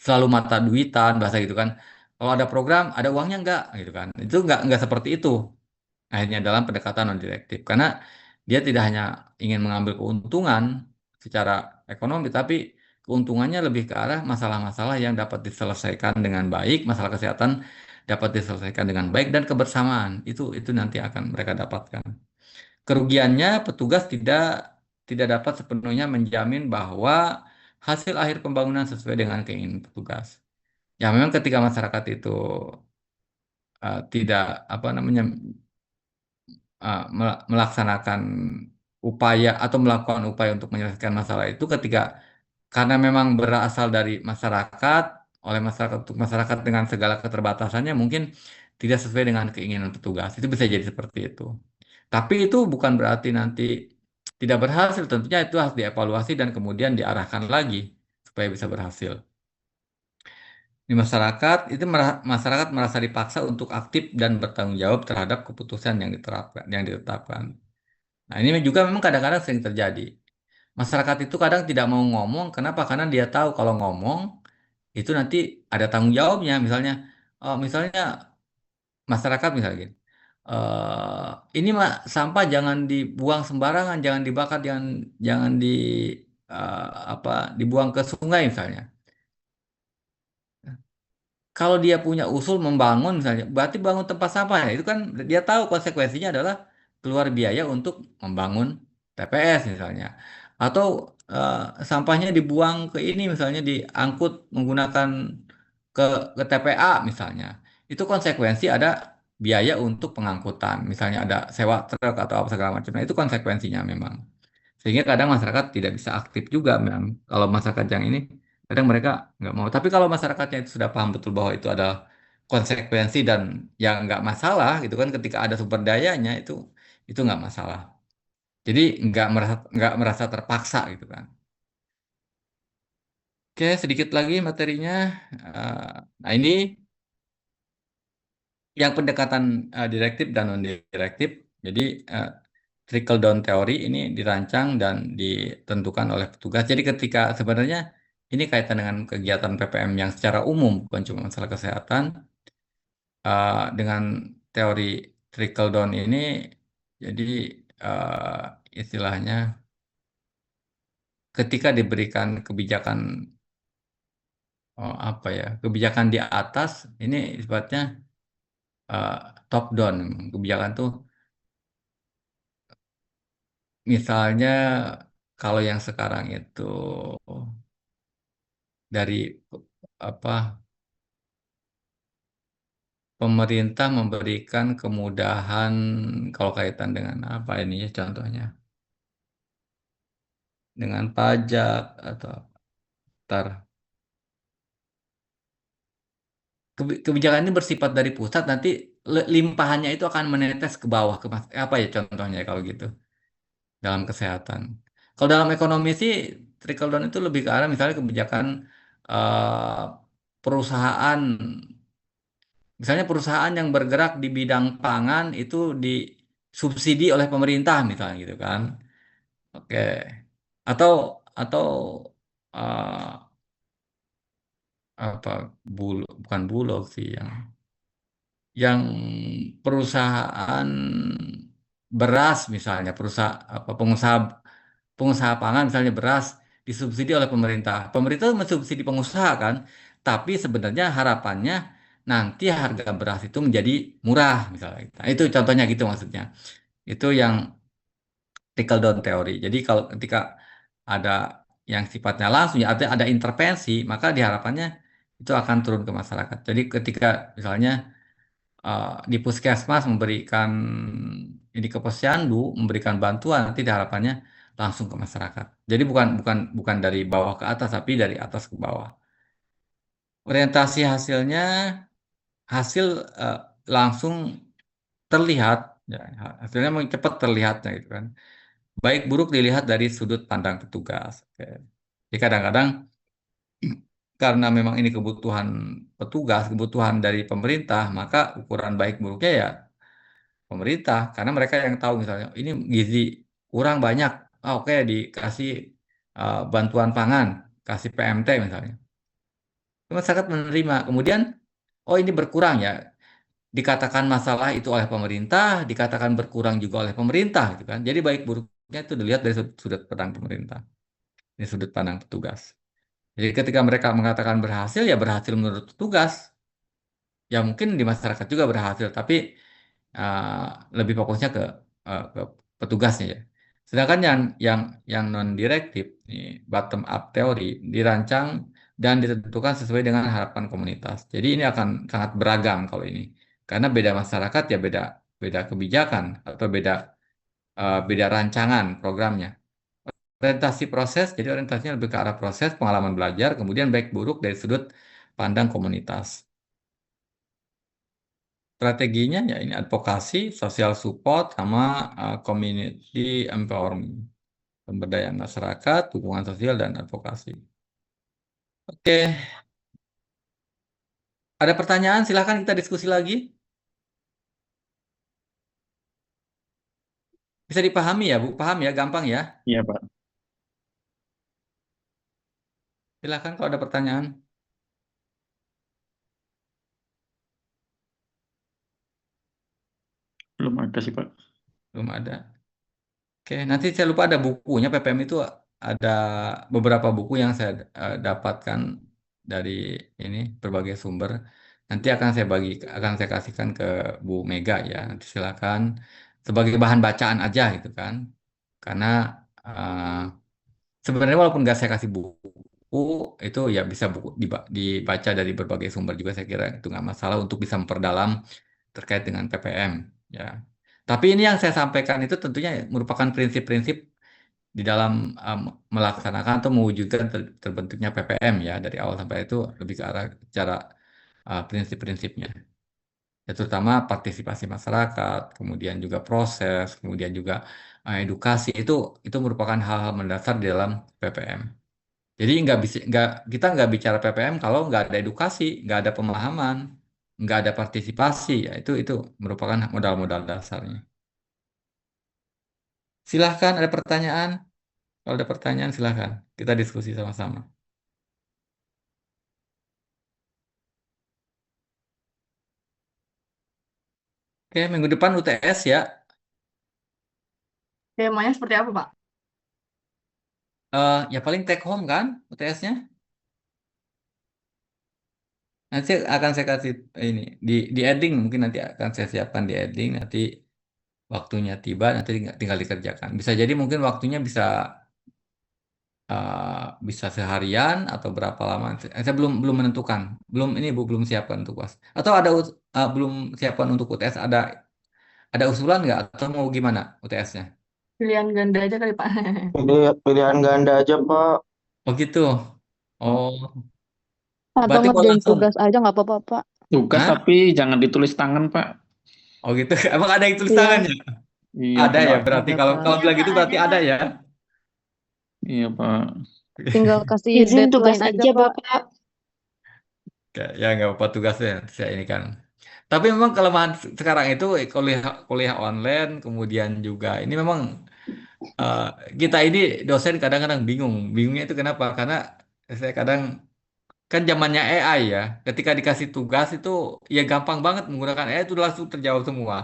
selalu mata duitan bahasa gitu kan. Kalau ada program, ada uangnya enggak gitu kan. Itu enggak seperti itu akhirnya dalam pendekatan non direktif karena dia tidak hanya ingin mengambil keuntungan secara ekonomi tapi keuntungannya lebih ke arah masalah-masalah yang dapat diselesaikan dengan baik, masalah kesehatan dapat diselesaikan dengan baik dan kebersamaan itu nanti akan mereka dapatkan. Kerugiannya petugas tidak dapat sepenuhnya menjamin bahwa hasil akhir pembangunan sesuai dengan keinginan petugas. Ya memang ketika masyarakat itu tidak apa namanya melaksanakan upaya atau melakukan upaya untuk menyelesaikan masalah itu karena memang berasal dari masyarakat oleh masyarakat untuk masyarakat dengan segala keterbatasannya mungkin tidak sesuai dengan keinginan petugas itu bisa jadi seperti itu. Tapi itu bukan berarti nanti tidak berhasil, tentunya itu harus dievaluasi dan kemudian diarahkan lagi supaya bisa berhasil. Di masyarakat masyarakat merasa dipaksa untuk aktif dan bertanggung jawab terhadap keputusan yang ditetapkan. Nah, ini juga memang kadang-kadang sering terjadi. Masyarakat itu kadang tidak mau ngomong, kenapa? Karena dia tahu kalau ngomong itu nanti ada tanggung jawabnya. Misalnya masyarakat misalnya gini, ini mah sampah jangan dibuang sembarangan, jangan dibakar, jangan jangan eh, apa dibuang ke sungai misalnya. Kalau dia punya usul membangun misalnya, berarti bangun tempat sampah ya. Itu kan dia tahu konsekuensinya adalah keluar biaya untuk membangun TPS misalnya. Atau eh, sampahnya dibuang ke ini misalnya diangkut menggunakan ke ke TPA misalnya. Itu konsekuensi ada biaya untuk pengangkutan. Misalnya ada sewa truk atau apa segala macam. Nah, itu konsekuensinya memang. Sehingga kadang masyarakat tidak bisa aktif juga memang. Kalau masyarakat yang ini, kadang mereka nggak mau. Tapi kalau masyarakatnya itu sudah paham betul bahwa itu adalah konsekuensi dan yang nggak masalah gitu kan ketika ada sumber dayanya itu nggak masalah. Jadi nggak merasa terpaksa gitu kan. Oke, sedikit lagi materinya. Eh, nah ini yang pendekatan direktif dan non direktif. Jadi eh, trickle down teori ini dirancang dan ditentukan oleh petugas. Jadi ketika sebenarnya ini kaitan dengan kegiatan PPM yang secara umum, bukan cuma masalah kesehatan, dengan teori trickle down ini, jadi istilahnya ketika diberikan kebijakan apa ya, kebijakan di atas ini sifatnya eh, top down. Kebijakan tuh misalnya kalau yang sekarang itu dari apa pemerintah memberikan kemudahan kalau kaitan dengan apa ini ya contohnya dengan pajak atau tar kebijakan ini bersifat dari pusat nanti limpahannya itu akan menetes ke bawah apa ya contohnya kalau gitu dalam kesehatan. Kalau dalam ekonomi sih trickle down itu lebih ke arah misalnya kebijakan eh, perusahaan misalnya perusahaan yang bergerak di bidang pangan itu disubsidi oleh pemerintah misalnya gitu kan. Oke. Atau atau eh, apa bukan bulog sih yang perusahaan beras misalnya perusahaan apa pengusaha pengusaha pangan misalnya beras disubsidi oleh pemerintah. Pemerintah mensubsidi pengusaha kan, tapi sebenarnya harapannya nanti harga beras itu menjadi murah misalnya. Nah, itu contohnya gitu maksudnya. Itu yang trickle down teori. Jadi kalau ketika ada yang sifatnya langsung ya ada intervensi, maka diharapkannya itu akan turun ke masyarakat. Jadi ketika misalnya di puskesmas memberikan ini ke posyandu memberikan bantuan nanti diharapkannya langsung ke masyarakat. Jadi bukan bukan bukan dari bawah ke atas tapi dari atas ke bawah. Orientasi hasilnya hasil eh, langsung terlihat ya hasilnya memang cepat terlihatnya gitu kan. Baik buruk dilihat dari sudut pandang petugas. Oke. Jadi kadang-kadang karena memang ini kebutuhan petugas, kebutuhan dari pemerintah, maka ukuran baik buruknya ya pemerintah karena mereka yang tahu misalnya ini gizi kurang banyak. Oke dikasih bantuan pangan kasih PMT misalnya masyarakat menerima kemudian oh ini berkurang ya dikatakan masalah itu oleh pemerintah dikatakan berkurang juga oleh pemerintah gitu kan jadi baik buruknya itu dilihat dari sudut pandang pemerintah ini sudut pandang petugas jadi ketika mereka mengatakan berhasil ya berhasil menurut petugas ya mungkin di masyarakat juga berhasil tapi uh, lebih fokusnya ke petugasnya ya. Sedangkan yang non direktif, bottom up teori dirancang dan ditentukan sesuai dengan harapan komunitas. Jadi ini akan sangat beragam kalau ini, karena beda masyarakat ya beda beda kebijakan atau beda rancangan programnya. Orientasi proses, jadi orientasinya lebih ke arah proses pengalaman belajar, kemudian baik buruk dari sudut pandang komunitas. Strateginya ya ini advokasi, social support, sama community empowerment, pemberdayaan masyarakat, dukungan sosial dan advokasi. Oke, ada pertanyaan? Silahkan kita diskusi lagi. Bisa dipahami ya, Bu? Paham ya, gampang ya. Iya, Pak. Silahkan kalau ada pertanyaan. Belum ada sih, Pak. Belum ada. Oke, nanti saya lupa ada bukunya PPM itu ada beberapa buku yang saya dapatkan dari ini berbagai sumber. Nanti akan saya kasihkan ke Bu Mega ya. Nanti silakan sebagai bahan bacaan aja gitu kan. Karena eh, sebenarnya walaupun nggak saya kasih buku itu ya bisa dibaca dari berbagai sumber juga saya kira itu nggak masalah untuk bisa memperdalam terkait dengan PPM ya. Tapi ini yang saya sampaikan itu tentunya merupakan prinsip-prinsip di dalam melaksanakan atau mewujudkan terbentuknya PPM ya dari awal sampai itu lebih ke arah cara prinsip-prinsipnya. Ya, terutama partisipasi masyarakat, kemudian juga proses, kemudian juga edukasi itu merupakan hal-hal mendasar di dalam PPM. Jadi kita nggak bicara PPM kalau nggak ada edukasi, nggak ada pemahaman, nggak ada partisipasi ya itu merupakan modal-modal dasarnya. Silahkan ada pertanyaan. Kalau ada pertanyaan silahkan kita diskusi sama-sama. Oke, minggu depan UTS ya. Temanya seperti apa, Pak? Ya paling take home kan UTS-nya. Nanti akan saya kasih ini di editing mungkin nanti akan saya siapkan di editing nanti waktunya tiba nanti tinggal dikerjakan. Bisa jadi mungkin waktunya bisa bisa seharian atau berapa lama. Saya belum belum menentukan. Belum ini Bu belum siapkan untuk UAS. Atau belum siapkan untuk UTS ada usulan nggak atau mau gimana UTS-nya? Pilihan ganda aja kali Pak. Pilihan ganda aja, Pak. Oh gitu. Oh, Atau berarti kalau ngerjain langsung, tugas aja nggak apa-apa, Pak. Tugas hah? tapi jangan ditulis tangan, Pak. Oh gitu. Emang ada yang tulis Iya, tangannya? Iya, Ada ya Pak. berarti ada, kalau Pak. kalau Iya bilang Pak, gitu ada berarti ada Pak. ya. Iya, Pak. Tinggal kasih Izin tugas deadline aja, aja, Pak. Bapak. Kayak, ya nggak apa-apa tugasnya saya ini kan. Tapi memang kelemahan sekarang itu kuliah kuliah online kemudian juga ini memang eh, kita ini dosen kadang-kadang bingung. Bingungnya itu kenapa? Karena saya kadang kan zamannya AI ya. Ketika dikasih tugas itu ya gampang banget menggunakan AI itu langsung terjawab semua.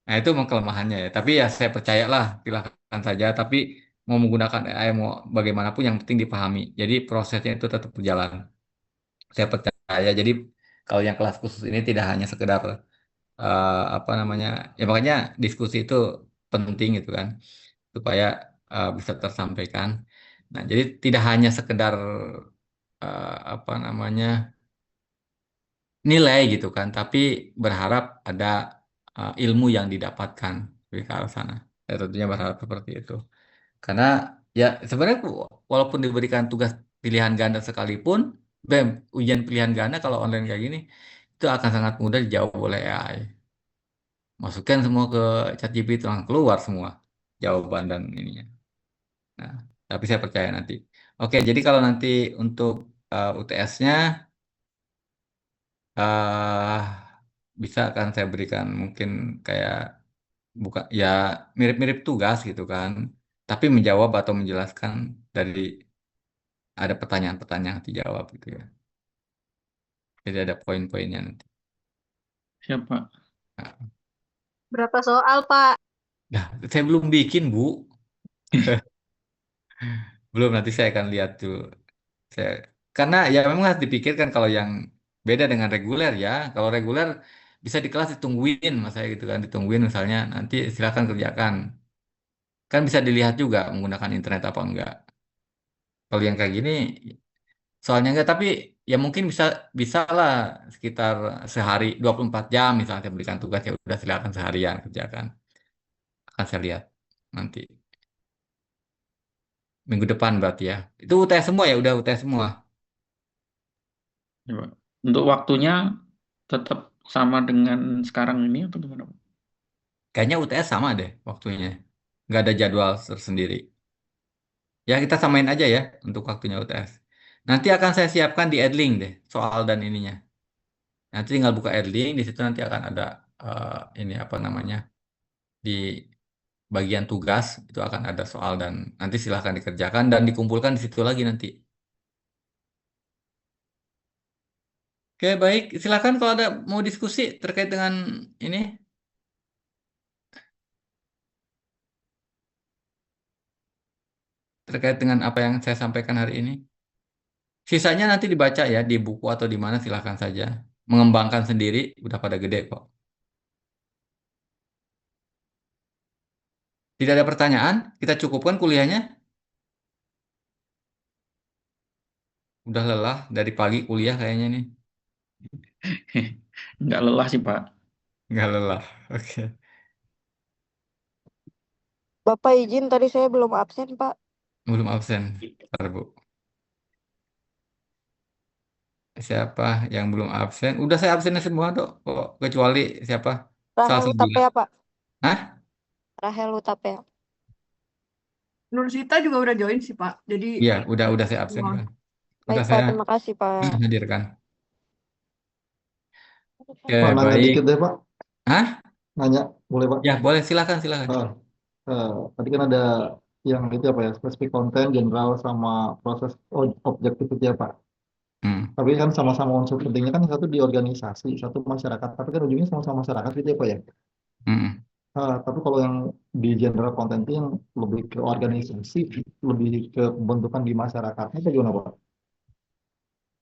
Nah itu memang kelemahannya ya. Tapi ya saya percayalah silakan saja. Tapi mau menggunakan AI mau bagaimanapun yang penting dipahami. Jadi prosesnya itu tetap berjalan. Saya percaya. Jadi kalau yang kelas khusus ini tidak hanya sekedar apa namanya ya makanya diskusi itu penting gitu kan supaya bisa tersampaikan. Nah jadi tidak hanya sekedar apa namanya nilai gitu kan, tapi berharap ada ilmu yang didapatkan dari ke arah sana. Ya tentunya berharap seperti itu. Karena ya sebenarnya walaupun diberikan tugas pilihan ganda sekalipun, BEM ujian pilihan ganda kalau online kayak gini itu akan sangat mudah dijawab oleh AI. Masukkan semua ke ChatGPT langsung keluar semua jawaban dan ininya. Nah, tapi saya percaya nanti. Oke, jadi kalau nanti untuk UTS-nya eh bisa kan saya berikan mungkin kayak buka ya mirip-mirip tugas gitu kan. Tapi menjawab atau menjelaskan dari ada pertanyaan-pertanyaan yang dijawab gitu ya. Jadi ada poin-poinnya nanti. Siapa? Nah, Berapa soal, Pak? nah, saya belum bikin, Bu. Belum, nanti saya akan lihat tuh. Saya, karena ya memang harus dipikirkan kalau yang beda dengan reguler ya. Kalau reguler bisa di kelas ditungguin, mas saya gitu kan, ditungguin misalnya nanti silakan kerjakan. Kan bisa dilihat juga menggunakan internet apa enggak. Kalau yang kayak gini soalnya enggak, tapi ya mungkin bisa bisa lah sekitar sehari 24 jam misalnya saya berikan tugas ya udah silakan seharian kerjakan. Akan saya lihat nanti minggu depan berarti ya. Itu UTS semua ya, udah UTS semua. Coba. Untuk waktunya tetap sama dengan sekarang ini atau gimana, Pak? Kayaknya UTS sama deh waktunya. Nggak ada jadwal tersendiri. Ya kita samain aja ya untuk waktunya UTS. Nanti akan saya siapkan di Edlink deh soal dan ininya. Nanti tinggal buka Edlink, di situ nanti akan ada ini apa namanya di bagian tugas itu akan ada soal dan nanti silahkan dikerjakan dan dikumpulkan di situ lagi nanti. Oke baik, silahkan kalau ada mau diskusi terkait dengan ini. Terkait dengan apa yang saya sampaikan hari ini. Sisanya nanti dibaca ya di buku atau di mana silahkan saja. Mengembangkan sendiri udah pada gede kok. Tidak ada pertanyaan? Kita cukupkan kuliahnya? Udah lelah dari pagi kuliah kayaknya nih. Nggak lelah sih, Pak. Nggak lelah. Oke. Bapak izin, tadi saya belum absen, Pak. Belum absen. Bentar, Bu. Siapa yang belum absen? Udah saya absennya semua dok. Kok kecuali siapa? Salah Rahel Sabila. Utapea, Pak. Hah? Rahel Utapea. Nursita juga udah join sih Pak. Jadi Iya, udah saya absen semua. kan. Udah Baik, Pak. saya Terima kasih, Pak. hadirkan. Oke, Pak, nanya baik. dikit deh, Pak. Hah? Nanya, boleh, Pak? Ya, boleh silakan silakan. Ah, tadi kan ada yang itu apa ya, spesifik konten, general, sama proses objektivity ya, Pak. Hmm. Tapi kan sama-sama unsur pentingnya kan satu di organisasi, satu masyarakat. Tapi kan ujungnya sama-sama masyarakat gitu ya, Pak ya. Hmm. Tapi kalau yang di general content itu yang lebih ke organisasi, lebih ke pembentukan di masyarakatnya itu gimana, Pak?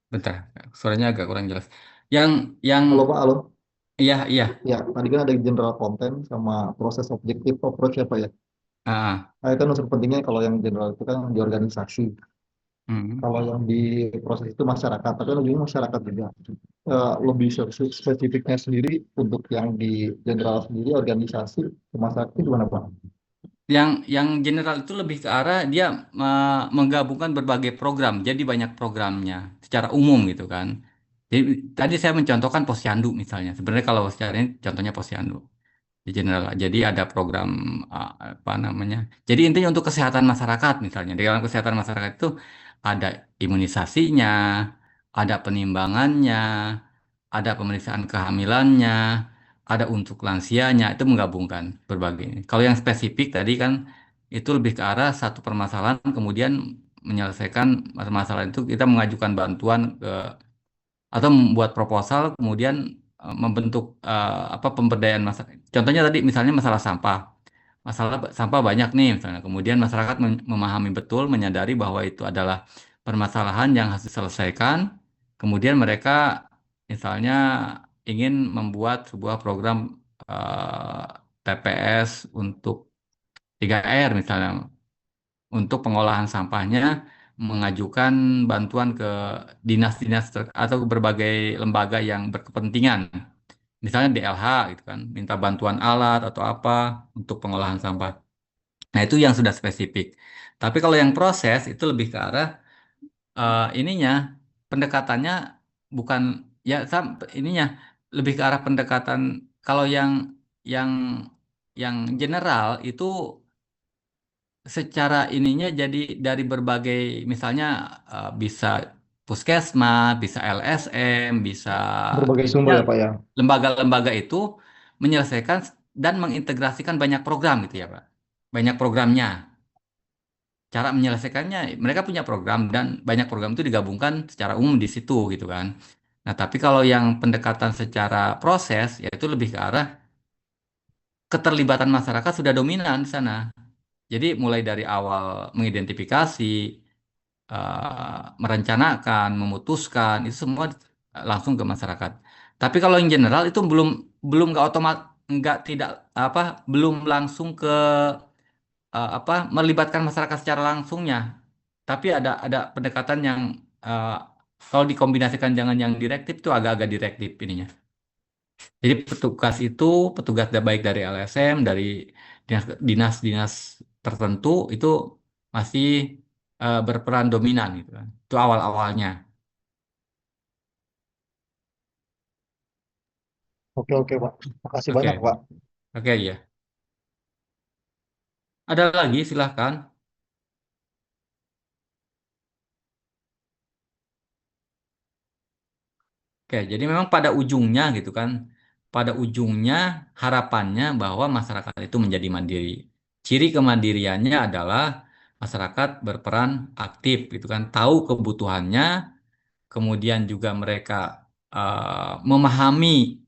Bentar, suaranya agak kurang jelas. Yang Halo, Pak, halo. iya iya. Ya, tadi kan ada general content sama proses objektif approach ya, Pak ya. Ah, Nah, itu unsur pentingnya kalau yang general itu kan di organisasi. hmm. Kalau yang di proses itu masyarakat, tapi lebih masyarakat juga. Lebih spesifiknya sendiri untuk yang di general sendiri organisasi ke masyarakat itu gimana Pak? Yang general itu lebih ke arah dia menggabungkan berbagai program, jadi banyak programnya secara umum gitu kan. Jadi tadi saya mencontohkan Posyandu misalnya. Sebenarnya kalau secara ini contohnya Posyandu di general. Jadi ada program apa namanya? Jadi intinya untuk kesehatan masyarakat misalnya. Di dalam kesehatan masyarakat itu ada imunisasinya, ada penimbangannya, ada pemeriksaan kehamilannya, ada untuk lansianya, itu menggabungkan berbagai ini. Kalau yang spesifik tadi kan itu lebih ke arah satu permasalahan, kemudian menyelesaikan permasalahan itu kita mengajukan bantuan ke atau membuat proposal, kemudian membentuk apa pemberdayaan masyarakat. Contohnya tadi misalnya masalah sampah. Masalah sampah banyak nih misalnya. Kemudian masyarakat memahami betul, menyadari bahwa itu adalah permasalahan yang harus diselesaikan. Kemudian mereka misalnya ingin membuat sebuah program eh, TPS untuk 3R misalnya untuk pengolahan sampahnya mengajukan bantuan ke dinas-dinas atau berbagai lembaga yang berkepentingan. Misalnya DLH gitu kan, minta bantuan alat atau apa untuk pengolahan sampah. Nah, itu yang sudah spesifik. Tapi kalau yang proses itu lebih ke arah ininya pendekatannya bukan ya ininya lebih ke arah pendekatan kalau yang yang general itu secara ininya jadi dari berbagai misalnya bisa puskesmas, bisa LSM, bisa Berbagai sumber ya ya Pak ya. lembaga-lembaga itu menyelesaikan dan mengintegrasikan banyak program gitu ya Pak. Banyak programnya. Cara menyelesaikannya mereka punya program dan banyak program itu digabungkan secara umum di situ gitu kan. Nah, tapi kalau yang pendekatan secara proses yaitu lebih ke arah keterlibatan masyarakat sudah dominan di sana. Jadi mulai dari awal mengidentifikasi, merencanakan, memutuskan itu semua langsung ke masyarakat. Tapi kalau yang general itu belum belum nggak nggak tidak apa belum langsung ke apa melibatkan masyarakat secara langsungnya. Tapi ada pendekatan yang eh, kalau dikombinasikan dengan yang direktif itu agak-agak direktif ininya. Jadi petugas itu petugas baik dari LSM, dari dinas-dinas tertentu itu masih berperan dominan gitu kan. Itu awal-awalnya. Oke oke Pak. Makasih banyak Oke, Pak. oke ya. Ada lagi silahkan. Oke, jadi memang pada ujungnya gitu kan, pada ujungnya harapannya bahwa masyarakat itu menjadi mandiri. Ciri kemandiriannya adalah masyarakat berperan aktif gitu kan, tahu kebutuhannya, kemudian juga mereka memahami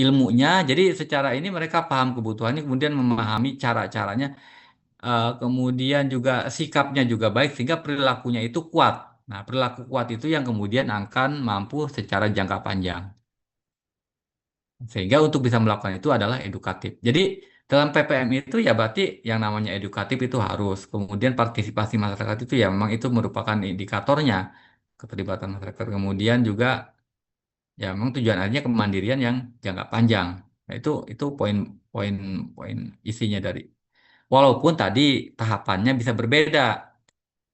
ilmunya. Jadi secara ini mereka paham kebutuhannya, kemudian memahami cara-caranya, kemudian juga sikapnya juga baik sehingga perilakunya itu kuat. Nah, perilaku kuat itu yang kemudian akan mampu secara jangka panjang. Sehingga untuk bisa melakukan itu adalah edukatif. Jadi dalam PPM itu ya berarti yang namanya edukatif itu harus. Kemudian partisipasi masyarakat itu ya memang itu merupakan indikatornya keterlibatan masyarakat. Kemudian juga ya memang tujuan akhirnya kemandirian yang jangka panjang. Nah, itu poin-poin poin isinya dari. Walaupun tadi tahapannya bisa berbeda.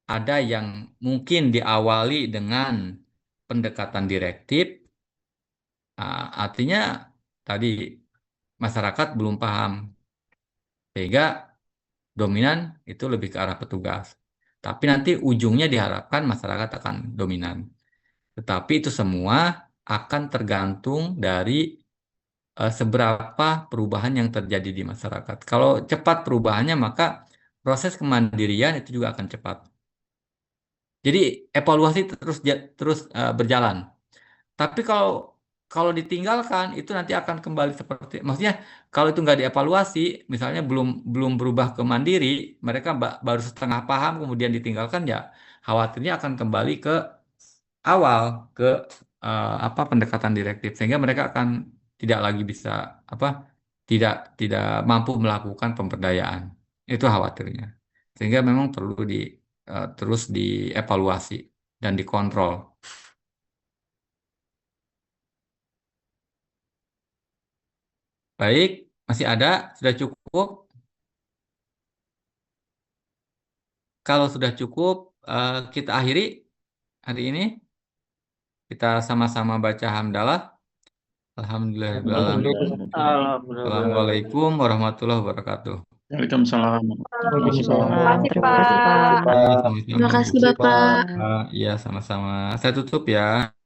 Ada yang mungkin diawali dengan pendekatan direktif, artinya tadi masyarakat belum paham sehingga dominan itu lebih ke arah petugas. Tapi nanti ujungnya diharapkan masyarakat akan dominan. Tetapi itu semua akan tergantung dari seberapa perubahan yang terjadi di masyarakat. Kalau cepat perubahannya, maka proses kemandirian itu juga akan cepat. Jadi evaluasi terus berjalan. Tapi kalau kalau ditinggalkan itu nanti akan kembali seperti, maksudnya kalau itu nggak dievaluasi, misalnya belum belum berubah ke mandiri, mereka baru setengah paham kemudian ditinggalkan ya, khawatirnya akan kembali ke awal ke apa pendekatan direktif sehingga mereka akan tidak lagi bisa apa tidak tidak mampu melakukan pemberdayaan. Itu khawatirnya. Sehingga memang perlu terus dievaluasi dan dikontrol. Baik, masih ada? Sudah cukup? Kalau sudah cukup, kita akhiri hari ini. Kita sama-sama baca hamdalah. Alhamdulillahirobbilalamin. Alhamdulillah. Assalamualaikum warahmatullahi wabarakatuh. Waalaikumsalam. Waalaikumsalam. Terima kasih, Terima kasih, Pak. Pak. Iya, Terima sama-sama. kasih, Terima kasih, Bapak. Pak. Iya, sama-sama. Saya tutup ya.